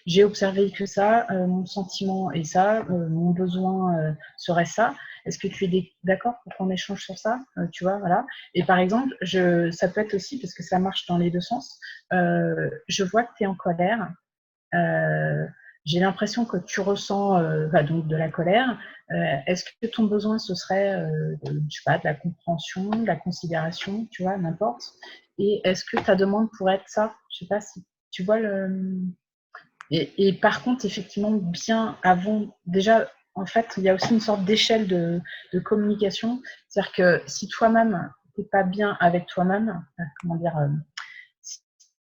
J'ai observé que ça, mon sentiment est ça, mon besoin serait ça. Est-ce que tu es d'accord pour qu'on échange sur ça? Tu vois, voilà. Et par exemple, ça peut être aussi, parce que ça marche dans les deux sens, je vois que tu es en colère. J'ai l'impression que tu ressens donc de la colère. Est-ce que ton besoin, ce serait je sais pas, de la compréhension, de la considération, tu vois, n'importe. Et est-ce que ta demande pourrait être ça? Je sais pas si tu vois le... Et par contre, effectivement, bien avant, déjà, en fait, il y a aussi une sorte d'échelle de communication. C'est-à-dire que si toi-même, tu n'es pas bien avec toi-même, comment dire... si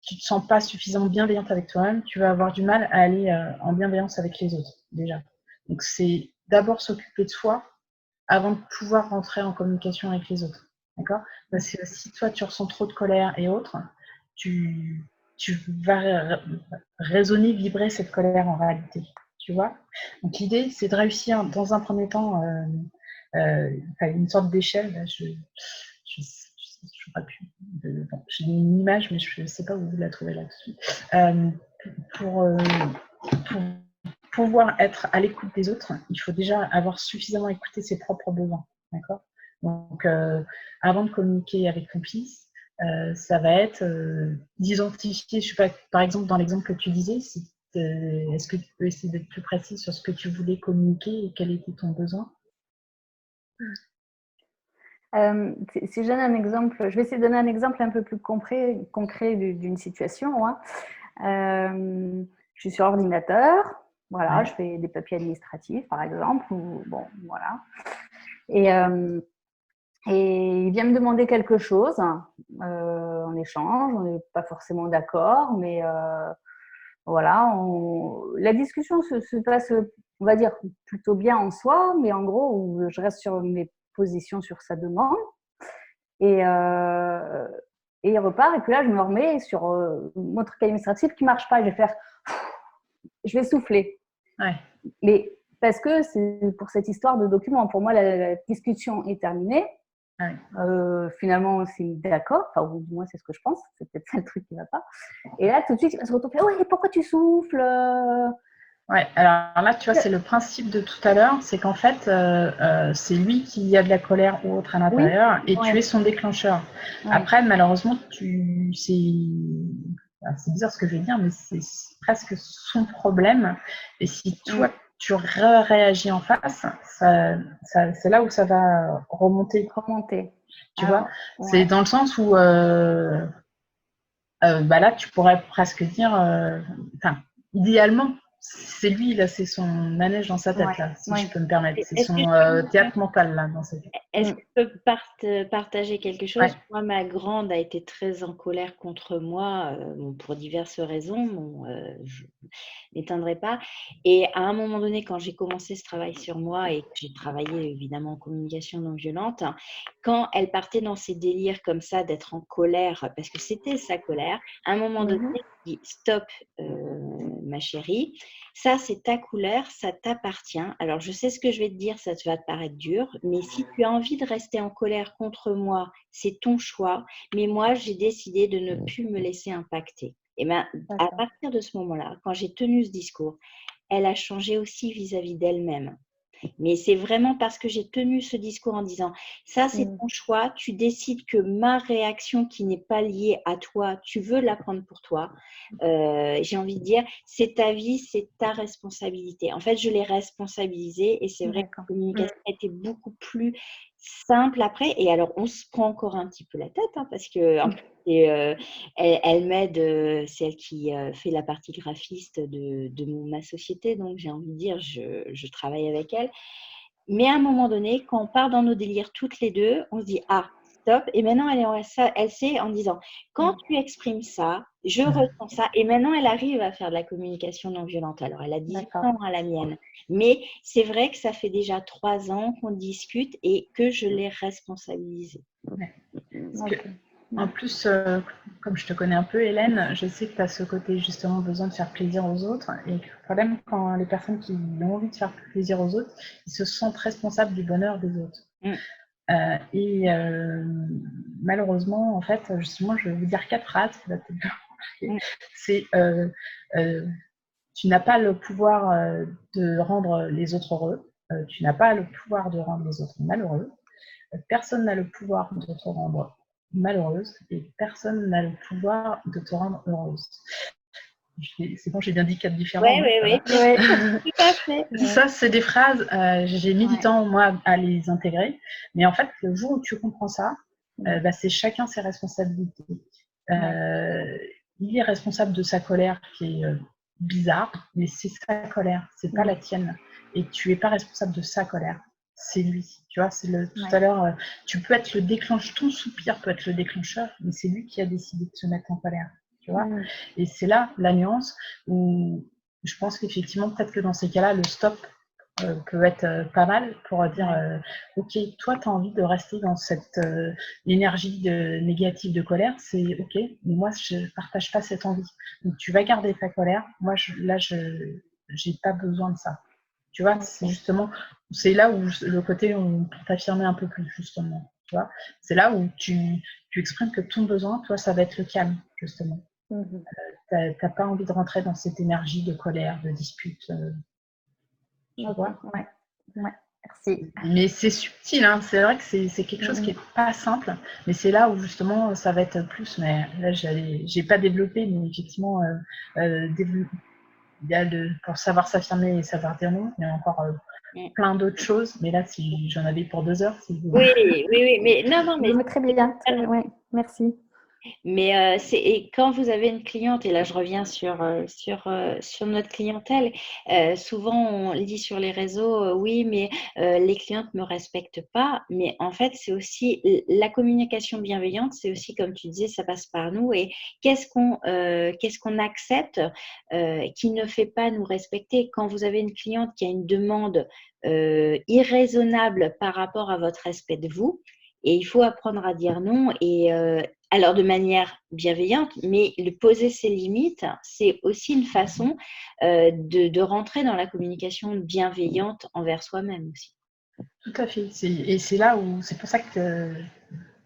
tu ne te sens pas suffisamment bienveillante avec toi-même, tu vas avoir du mal à aller en bienveillance avec les autres, déjà. Donc, c'est d'abord s'occuper de soi avant de pouvoir rentrer en communication avec les autres. D'accord? Parce que si toi, tu ressens trop de colère et autres, tu vas résonner, vibrer cette colère en réalité. Tu vois? Donc, l'idée, c'est de réussir, dans un premier temps, une sorte d'échelle. J'ai une image, mais je ne sais pas où vous la trouvez là tout de suite. Pour pouvoir être à l'écoute des autres, il faut déjà avoir suffisamment écouté ses propres besoins. D'accord? Donc, avant de communiquer avec ton fils, ça va être d'identifier, je sais pas, par exemple, dans l'exemple que tu disais, est-ce que tu peux essayer d'être plus précis sur ce que tu voulais communiquer et quel était ton besoin? Si je donne un exemple, je vais essayer de donner un exemple un peu plus concret d'une situation. Je suis sur ordinateur, voilà, je fais des papiers administratifs par exemple, ou bon, voilà. Et il vient me demander quelque chose en échange, on n'est pas forcément d'accord, mais voilà, la discussion se passe, on va dire, plutôt bien en soi, mais en gros, je reste sur mes positions sur sa demande. Et Et il repart. Et puis là, je me remets sur mon truc administratif qui ne marche pas. Je vais faire, je vais souffler. Ouais. Mais parce que c'est pour cette histoire de document. Pour moi, la discussion est terminée. Ouais. Finalement, c'est d'accord. Enfin, du moins, c'est ce que je pense. C'est peut-être ça le truc qui ne va pas. Et là, tout de suite, il va se retrouver. Ouais, pourquoi tu souffles? Ouais, alors là, tu vois, c'est le principe de tout à l'heure, c'est qu'en fait, c'est lui qui a de la colère ou autre à l'intérieur, et tu es son déclencheur. Ouais. Après, malheureusement, c'est bizarre ce que je vais dire, mais c'est presque son problème. Et si toi, tu réagis en face, c'est là où ça va remonter. Tu vois, c'est dans le sens où, là, tu pourrais presque dire, idéalement, c'est lui, là, c'est son manège dans sa tête, là, si je peux me permettre. C'est son théâtre mental, là, dans sa tête. Est-ce que je peux partager quelque chose? Moi, ma grande a été très en colère contre moi pour diverses raisons. Je n'éteindrai pas. Et à un moment donné, quand j'ai commencé ce travail sur moi et que j'ai travaillé évidemment en communication non violente, quand elle partait dans ses délires comme ça, d'être en colère, parce que c'était sa colère, à un moment donné, je dis stop, ma chérie, ça c'est ta couleur, ça t'appartient. Alors je sais ce que je vais te dire, ça va te paraître dur, mais si tu as envie de rester en colère contre moi, c'est ton choix. Mais moi, j'ai décidé de ne plus me laisser impacter. Et bien, à partir de ce moment-là, quand j'ai tenu ce discours, elle a changé aussi vis-à-vis d'elle-même. Mais c'est vraiment parce que j'ai tenu ce discours en disant ça c'est ton choix, tu décides que ma réaction qui n'est pas liée à toi, tu veux la prendre pour toi. J'ai envie de dire c'est ta vie, c'est ta responsabilité. En fait, je l'ai responsabilisée et c'est vrai que la communication était beaucoup plus simple après. Et alors, on se prend encore un petit peu la tête parce que en plus, elle m'aide, c'est elle qui fait la partie graphiste de ma société, donc j'ai envie de dire, je travaille avec elle. Mais à un moment donné, quand on part dans nos délires toutes les deux, on se dit « Ah, stop !» Et maintenant, elle sait en disant « Quand tu exprimes ça, je ressens ça. » Et maintenant, elle arrive à faire de la communication non violente. Alors, elle a 18 ans à la mienne. Mais c'est vrai que ça fait déjà 3 ans qu'on discute et que je l'ai responsabilisée. En plus, comme je te connais un peu, Hélène, je sais que tu as ce côté justement besoin de faire plaisir aux autres. Et le problème, quand les personnes qui ont envie de faire plaisir aux autres, ils se sentent responsables du bonheur des autres. Malheureusement, en fait, justement, je vais vous dire 4 phrases qui vont peut-être marquer. C'est tu n'as pas le pouvoir de rendre les autres heureux. Tu n'as pas le pouvoir de rendre les autres malheureux. Personne n'a le pouvoir de te rendre malheureuse et personne n'a le pouvoir de te rendre heureuse. C'est bon, j'ai bien dit 4 différents. Oui, tout à fait. Ça, c'est des phrases, j'ai mis du temps, moi, à les intégrer. Mais en fait, le jour où tu comprends ça, c'est chacun ses responsabilités. Il est responsable de sa colère qui est bizarre, mais c'est sa colère, c'est pas la tienne. Et tu n'es pas responsable de sa colère. C'est lui, tu vois, tout à l'heure, tu peux être le déclencheur, ton soupir peut être le déclencheur, mais c'est lui qui a décidé de se mettre en colère, tu vois. Et c'est là la nuance où je pense qu'effectivement, peut-être que dans ces cas-là, le stop peut être pas mal pour dire ok, toi, tu as envie de rester dans cette énergie négative de colère, c'est ok, mais moi, je ne partage pas cette envie. Donc, tu vas garder ta colère, moi, je n'ai pas besoin de ça. Tu vois, c'est là où le côté pour t'affirmer un peu plus, justement. Tu vois, c'est là où tu exprimes que ton besoin, toi, ça va être le calme, justement. Tu n'as pas envie de rentrer dans cette énergie de colère, de dispute. Tu vois. Merci. Mais c'est subtil, hein. C'est vrai que c'est quelque chose qui n'est pas simple, mais c'est là où justement ça va être plus. Mais là, j'ai pas développé, mais effectivement, pour savoir s'affirmer et savoir dire non, il y a encore plein d'autres choses, mais là, si j'en avais pour 2 heures, si vous... Oui, mais non, mais très bien, merci. Mais et quand vous avez une cliente, et là je reviens sur notre clientèle, souvent on lit sur les réseaux, oui, mais les clientes ne me respectent pas. Mais en fait, c'est aussi la communication bienveillante, c'est aussi, comme tu disais, ça passe par nous. Et qu'est-ce qu'on accepte qui ne fait pas nous respecter? Quand vous avez une cliente qui a une demande irraisonnable par rapport à votre respect de vous, et il faut apprendre à dire non. Et Alors, de manière bienveillante, mais le poser ses limites, c'est aussi une façon de rentrer dans la communication bienveillante envers soi-même aussi. Tout à fait. Et c'est là où, c'est pour ça que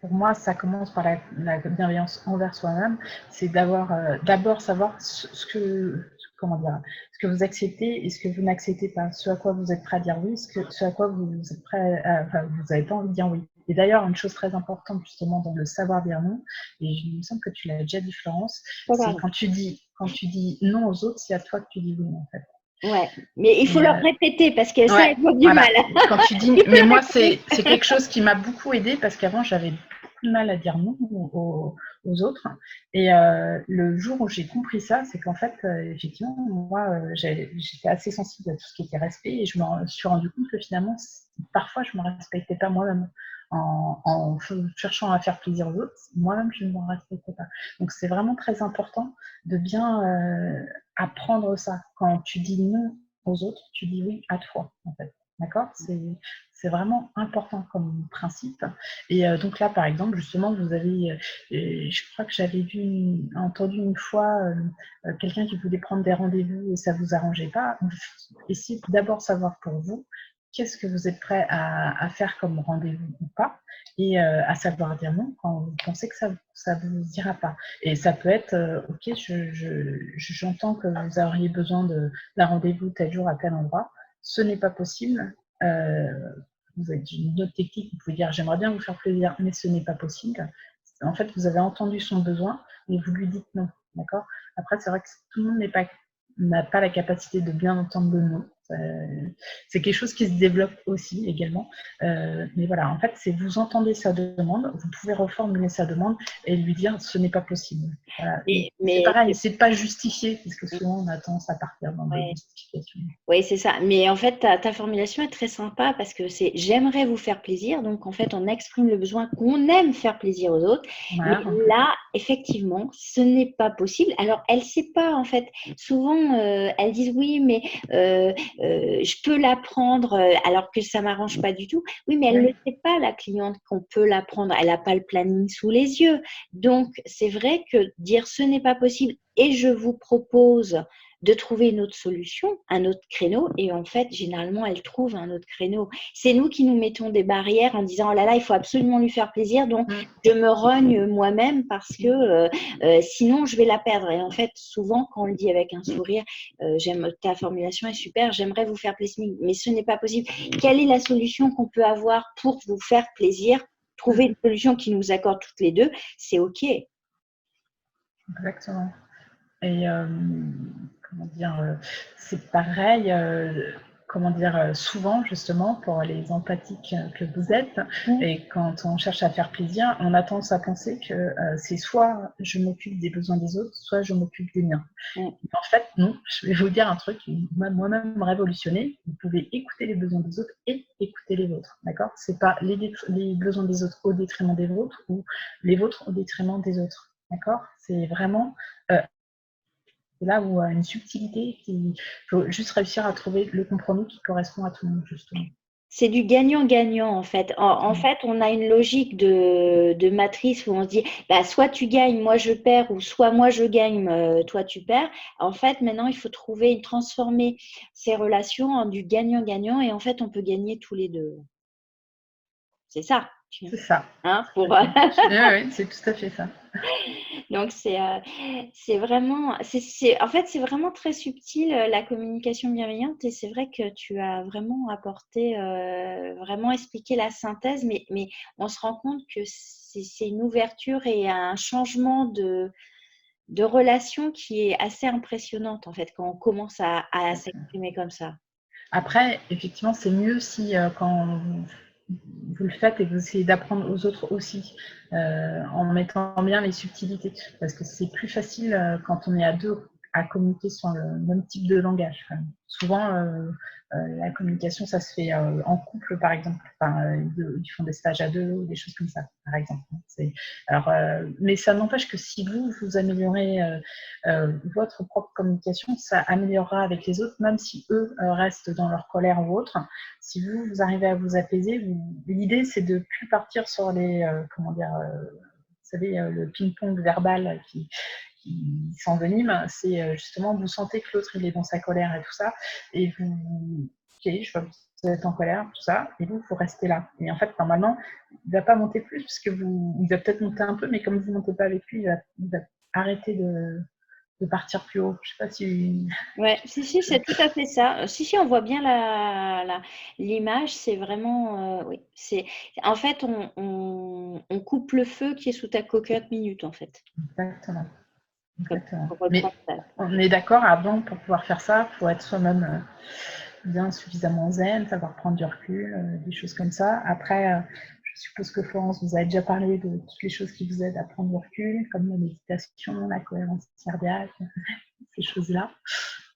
pour moi, ça commence par la bienveillance envers soi-même. C'est d'abord savoir ce que, comment dire, ce que vous acceptez et ce que vous n'acceptez pas. Ce à quoi vous êtes prêt à dire oui, ce à quoi vous êtes prêt enfin, vous n'avez pas envie de dire oui. Et d'ailleurs, une chose très importante justement dans le savoir dire non, et il me semble que tu l'as déjà dit, Florence, c'est quand tu dis non aux autres, c'est à toi que tu dis oui en fait. Ouais, mais il faut leur répéter parce que ça, ouais, ils ont du mal. Quand tu dis, mais moi, c'est quelque chose qui m'a beaucoup aidé parce qu'avant, j'avais beaucoup de mal à dire non aux autres. Et le jour où j'ai compris ça, c'est qu'en fait, effectivement, moi, j'étais assez sensible à tout ce qui était respect et je me suis rendu compte que finalement, parfois, je ne me respectais pas moi-même. En cherchant à faire plaisir aux autres, moi-même, je ne me respectais pas. Donc, c'est vraiment très important de bien apprendre ça. Quand tu dis non aux autres, tu dis oui à toi, en fait. D'accord? C'est vraiment important comme principe. Et donc là, par exemple, justement, vous avez, je crois que j'avais entendu une fois quelqu'un qui voulait prendre des rendez-vous et ça ne vous arrangeait pas. Essayez d'abord savoir pour vous qu'est-ce que vous êtes prêt à faire comme rendez-vous ou pas, et à savoir dire non quand vous pensez que ça ne vous ira pas. Et ça peut être, ok, j'entends que vous auriez besoin d'un rendez-vous tel jour à tel endroit, ce n'est pas possible. Vous avez une autre technique, vous pouvez dire j'aimerais bien vous faire plaisir, mais ce n'est pas possible. En fait, vous avez entendu son besoin et vous lui dites non, d'accord? Après, c'est vrai que tout le monde n'a pas la capacité de bien entendre le non. C'est quelque chose qui se développe aussi également. Mais voilà, en fait, c'est vous entendez sa demande, vous pouvez reformuler sa demande et lui dire ce n'est pas possible. Voilà. C'est pareil, c'est pas justifié, parce que souvent on a tendance à partir dans des justifications. Oui, c'est ça. Mais en fait, ta formulation est très sympa parce que c'est j'aimerais vous faire plaisir. Donc, en fait, on exprime le besoin qu'on aime faire plaisir aux autres. Voilà. Mais là, effectivement, ce n'est pas possible. Alors, elle ne sait pas, en fait. Souvent, elles disent oui, mais je peux l'apprendre alors que ça ne m'arrange pas du tout. Oui, mais elle ne sait pas, la cliente, qu'on peut l'apprendre. Elle n'a pas le planning sous les yeux. Donc, c'est vrai que dire ce n'est pas possible et je vous propose de trouver une autre solution, un autre créneau, et en fait, généralement, elle trouve un autre créneau. C'est nous qui nous mettons des barrières en disant « Oh là là, il faut absolument lui faire plaisir, donc je me rogne moi-même parce que sinon, je vais la perdre. » Et en fait, souvent, quand on le dit avec un sourire, ta formulation est super, j'aimerais vous faire plaisir, mais ce n'est pas possible. Quelle est la solution qu'on peut avoir pour vous faire plaisir? Trouver une solution qui nous accorde toutes les deux, c'est OK. Exactement. Et comment dire, c'est pareil, comment dire, souvent justement pour les empathiques que vous êtes, et quand on cherche à faire plaisir, on a tendance à penser que c'est soit je m'occupe des besoins des autres, soit je m'occupe des miens. En fait, non, je vais vous dire un truc qui m'a moi-même révolutionné. Vous pouvez écouter les besoins des autres et écouter les vôtres, d'accord? C'est pas les besoins des autres au détriment des vôtres ou les vôtres au détriment des autres, d'accord? C'est vraiment c'est là où une subtilité, il faut juste réussir à trouver le compromis qui correspond à tout le monde, justement. C'est du gagnant-gagnant, en fait. En fait, on a une logique de matrice où on se dit bah, soit tu gagnes, moi je perds, ou soit moi je gagne, toi tu perds. En fait, maintenant, il faut transformer ces relations en du gagnant-gagnant, et en fait, on peut gagner tous les deux. C'est ça. C'est ça. Hein, oui, c'est tout à fait ça. Donc, c'est vraiment, en fait, c'est vraiment très subtil, la communication bienveillante, et c'est vrai que tu as vraiment apporté, vraiment expliqué la synthèse, mais on se rend compte que c'est une ouverture et un changement de relation qui est assez impressionnante, en fait, quand on commence à s'exprimer comme ça. Après, effectivement, c'est mieux si quand vous le faites et que vous essayez d'apprendre aux autres aussi, en mettant bien les subtilités, parce que c'est plus facile quand on est à deux à communiquer sur le même type de langage. Souvent, la communication, ça se fait en couple, par exemple. Enfin, ils font des stages à deux ou des choses comme ça, par exemple. Alors, mais ça n'empêche que si vous améliorez votre propre communication, ça améliorera avec les autres, même si eux restent dans leur colère ou autre. Si vous arrivez à vous apaiser, l'idée, c'est de ne plus partir sur les, savez, le ping-pong verbal qui s'envenime, c'est justement, vous sentez que l'autre, il est dans sa colère et tout ça, et vous, ok, je vois que vous êtes en colère, tout ça, et vous restez là. Et en fait, normalement, il ne va pas monter plus, parce que il va peut-être monter un peu, mais comme vous ne montez pas avec lui, il va arrêter de partir plus haut. Je ne sais pas si... Ouais, si, c'est tout à fait ça. Si, on voit bien l'image, c'est vraiment, oui, en fait, on coupe le feu qui est sous ta cocotte minute, en fait. Exactement. Exactement. Pour Mais reprendre ça. on est d'accord, avant, pour pouvoir faire ça, il faut être soi-même bien suffisamment zen, savoir prendre du recul, des choses comme ça. Après, je suppose que Florence vous a déjà parlé de toutes les choses qui vous aident à prendre du recul, comme la méditation, la cohérence cardiaque, ces choses-là.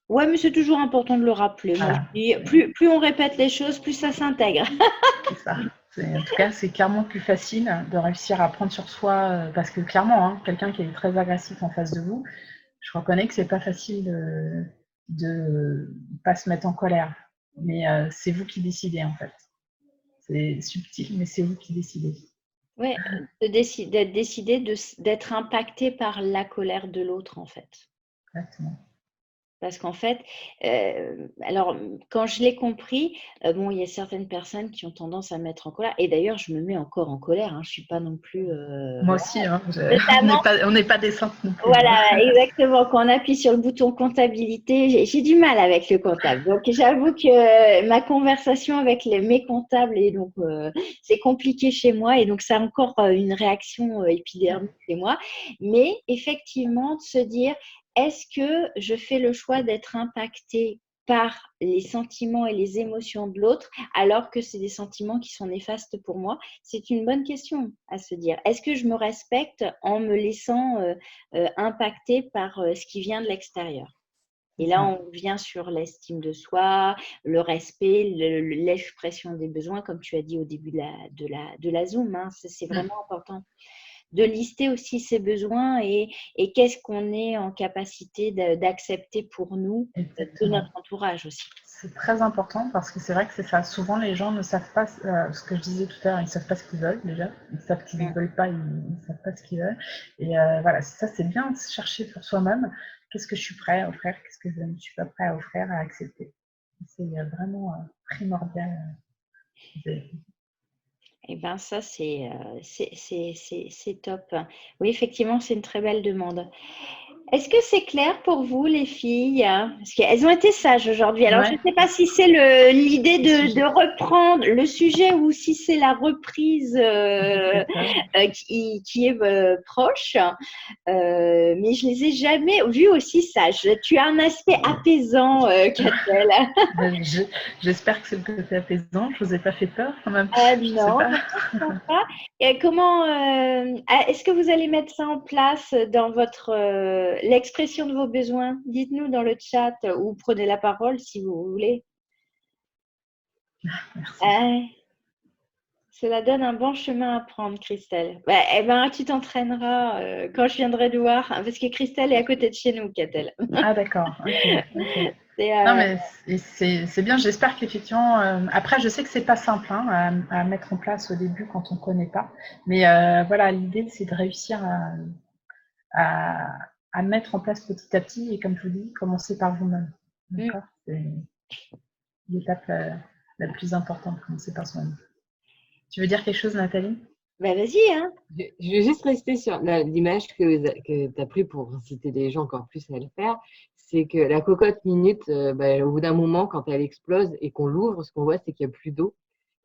Ouais, mais c'est toujours important de le rappeler. Moi, Voilà. je dis, plus on répète les choses, plus ça s'intègre. C'est ça. En tout cas, c'est clairement plus facile de réussir à prendre sur soi, parce que clairement, hein, quelqu'un qui est très agressif en face de vous, je reconnais que c'est pas facile de pas se mettre en colère. Mais c'est vous qui décidez, en fait. C'est subtil, mais c'est vous qui décidez. Oui, d'être décidé d'être impacté par la colère de l'autre, en fait. Exactement. Parce qu'en fait, alors quand je l'ai compris, bon, il y a certaines personnes qui ont tendance à me mettre en colère. Et d'ailleurs, je me mets encore en colère. Hein, je suis pas non plus. Moi aussi, hein, Notamment, on n'est pas des saintes non plus. voilà, exactement. Quand on appuie sur le bouton comptabilité, j'ai du mal avec le comptable. Donc, j'avoue que ma conversation avec mes comptables est donc c'est compliqué chez moi et donc ça a encore une réaction épidermique chez moi. Mais effectivement, de se dire, est-ce que je fais le choix d'être impactée par les sentiments et les émotions de l'autre, alors que c'est des sentiments qui sont néfastes pour moi? C'est une bonne question à se dire. Est-ce que je me respecte en me laissant impacter par ce qui vient de l'extérieur? Et là, on vient sur l'estime de soi, le respect, l'expression des besoins, comme tu as dit au début de la Zoom. Hein. C'est vraiment important de lister aussi ses besoins et qu'est-ce qu'on est en capacité d'accepter pour nous, de notre entourage aussi. C'est très important parce que c'est vrai que c'est ça. Souvent, les gens ne savent pas ce que je disais tout à l'heure, ils ne savent pas ce qu'ils veulent déjà. Ils savent qu'ils ne veulent pas, ils ne savent pas ce qu'ils veulent. Et voilà, ça, c'est bien de chercher pour soi-même. Qu'est-ce que je suis prêt à offrir? Qu'est-ce que je ne suis pas prêt à offrir, à accepter? C'est vraiment primordial. Eh bien, ça, c'est top. Oui, effectivement, c'est une très belle demande. Est-ce que c'est clair pour vous, les filles? Parce qu'elles ont été sages aujourd'hui. Alors, je ne sais pas si c'est l'idée de reprendre le sujet ou si c'est la reprise qui est proche. Mais je ne les ai jamais vues aussi sages. Tu as un aspect apaisant, Catel. J'espère que c'est le côté apaisant. Je ne vous ai pas fait peur quand même. Non, pas. Et comment est-ce que vous allez mettre ça en place dans l'expression de vos besoins? Dites-nous dans le chat ou prenez la parole si vous voulez. Merci. Cela donne un bon chemin à prendre, Christelle. Eh ben, tu t'entraîneras quand je viendrai te voir, parce que Christelle est à côté de chez nous, Catel. Ah d'accord. Okay. Non mais c'est bien. J'espère qu'effectivement. Après, je sais que c'est pas simple hein, à mettre en place au début quand on connaît pas. Mais voilà, l'idée c'est de réussir à mettre en place petit à petit et comme je vous dis, commencer par vous-même. D'accord. C'est l'étape la plus importante, commencer par soi-même. Tu veux dire quelque chose, Nathalie? Vas-y. Hein. Je vais juste rester sur l'image que tu as pris pour inciter les gens encore plus à le faire. C'est que la cocotte minute, au bout d'un moment, quand elle explose et qu'on l'ouvre, ce qu'on voit, c'est qu'il n'y a plus d'eau.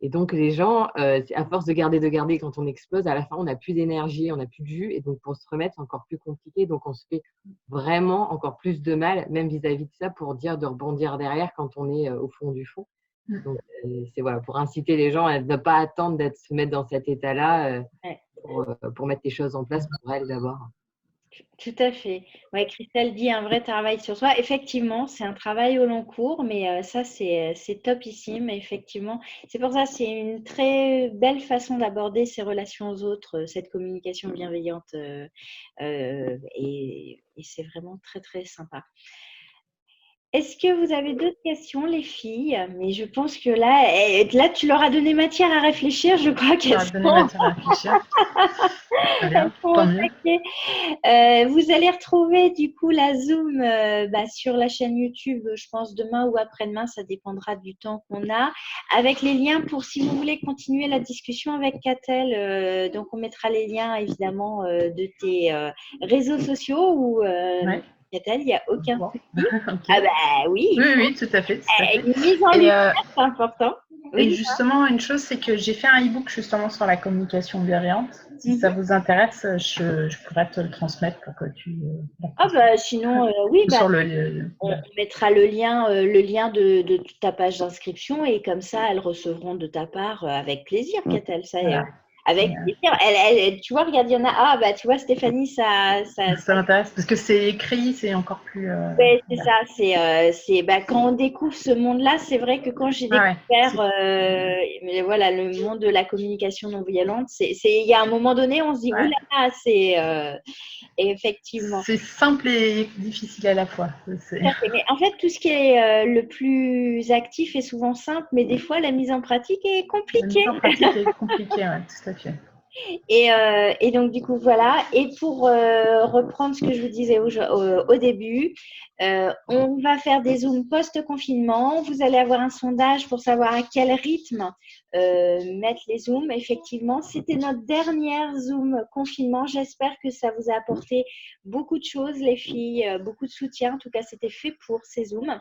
Et donc, les gens, à force de garder, quand on explose, à la fin, on n'a plus d'énergie, on n'a plus de jus. Et donc, pour se remettre, c'est encore plus compliqué. Donc, on se fait vraiment encore plus de mal, même vis-à-vis de ça, pour dire de rebondir derrière quand on est au fond du fond. Donc, c'est voilà, pour inciter les gens à ne pas attendre se mettre dans cet état-là pour mettre les choses en place pour elles d'abord. Tout à fait. Ouais, Christelle dit un vrai travail sur soi. Effectivement, c'est un travail au long cours, mais ça, c'est topissime. Effectivement, c'est pour ça, c'est une très belle façon d'aborder ces relations aux autres, cette communication bienveillante, et c'est vraiment très, très sympa. Est-ce que vous avez d'autres questions, les filles? Mais je pense que là, tu leur as donné matière à réfléchir. Je crois Ça qu'elles va donner sont, matière à réfléchir. Très elles bien, sont au tant mieux. taquet. Vous allez retrouver du coup la Zoom sur la chaîne YouTube, je pense demain ou après-demain, ça dépendra du temps qu'on a, avec les liens pour si vous voulez continuer la discussion avec Catel. Donc on mettra les liens évidemment de tes réseaux sociaux ou Ouais. Catel, il n'y a aucun Bon. souci. Ok. Ah bah oui, il Oui, faut oui, tout à fait, tout à fait. une mise en Et, lumière, c'est important. et Oui. justement, une chose, c'est que j'ai fait un e-book justement sur la communication bienveillante. Si ça vous intéresse, je pourrais te le transmettre pour que tu Ah bah sinon, oui, sur on mettra le lien de ta page d'inscription et comme ça, elles recevront de ta part avec plaisir, Catel. Ça, voilà. avec plaisir. Tu vois, regarde, il y en a. Ah bah tu vois, Stéphanie, ça Ça m'intéresse parce que c'est écrit, c'est encore plus. ouais, c'est Voilà. ça. C'est quand on découvre ce monde-là, c'est vrai que quand j'ai Ah ouais, découvert mais voilà, le monde de la communication non violente, il y a un moment donné, on se dit, ouais. oulala, c'est effectivement. C'est simple et difficile à la fois. C'est Tout à fait. Mais en fait, tout ce qui est le plus actif est souvent simple, mais des fois, la mise en pratique est la compliquée. mise en pratique est compliquée, ouais, tout à fait. Et donc, du coup, voilà. Et pour reprendre ce que je vous disais au début, on va faire des zooms post-confinement. Vous allez avoir un sondage pour savoir à quel rythme mettre les zooms. Effectivement, c'était notre dernière zoom confinement. J'espère que ça vous a apporté beaucoup de choses, les filles, beaucoup de soutien. En tout cas, c'était fait pour ces zooms.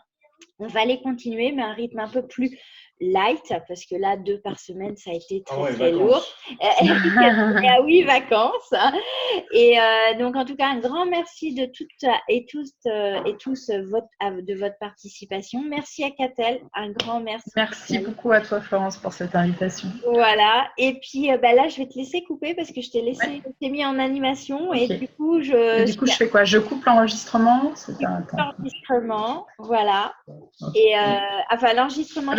On va les continuer, mais à un rythme un peu plus light, parce que là, 2 par semaine, ça a été très lourd. Ah oui, vacances. Et donc, en tout cas, un grand merci de toutes et tous de votre participation. Merci à Catel, un grand merci. Merci beaucoup à toi, Florence, pour cette invitation. Voilà. Et puis là, je vais te laisser couper parce que je t'ai mis en animation. Okay. Et du coup, je fais quoi? Je coupe l'enregistrement? L'enregistrement, voilà. Okay. Et enfin, l'enregistrement.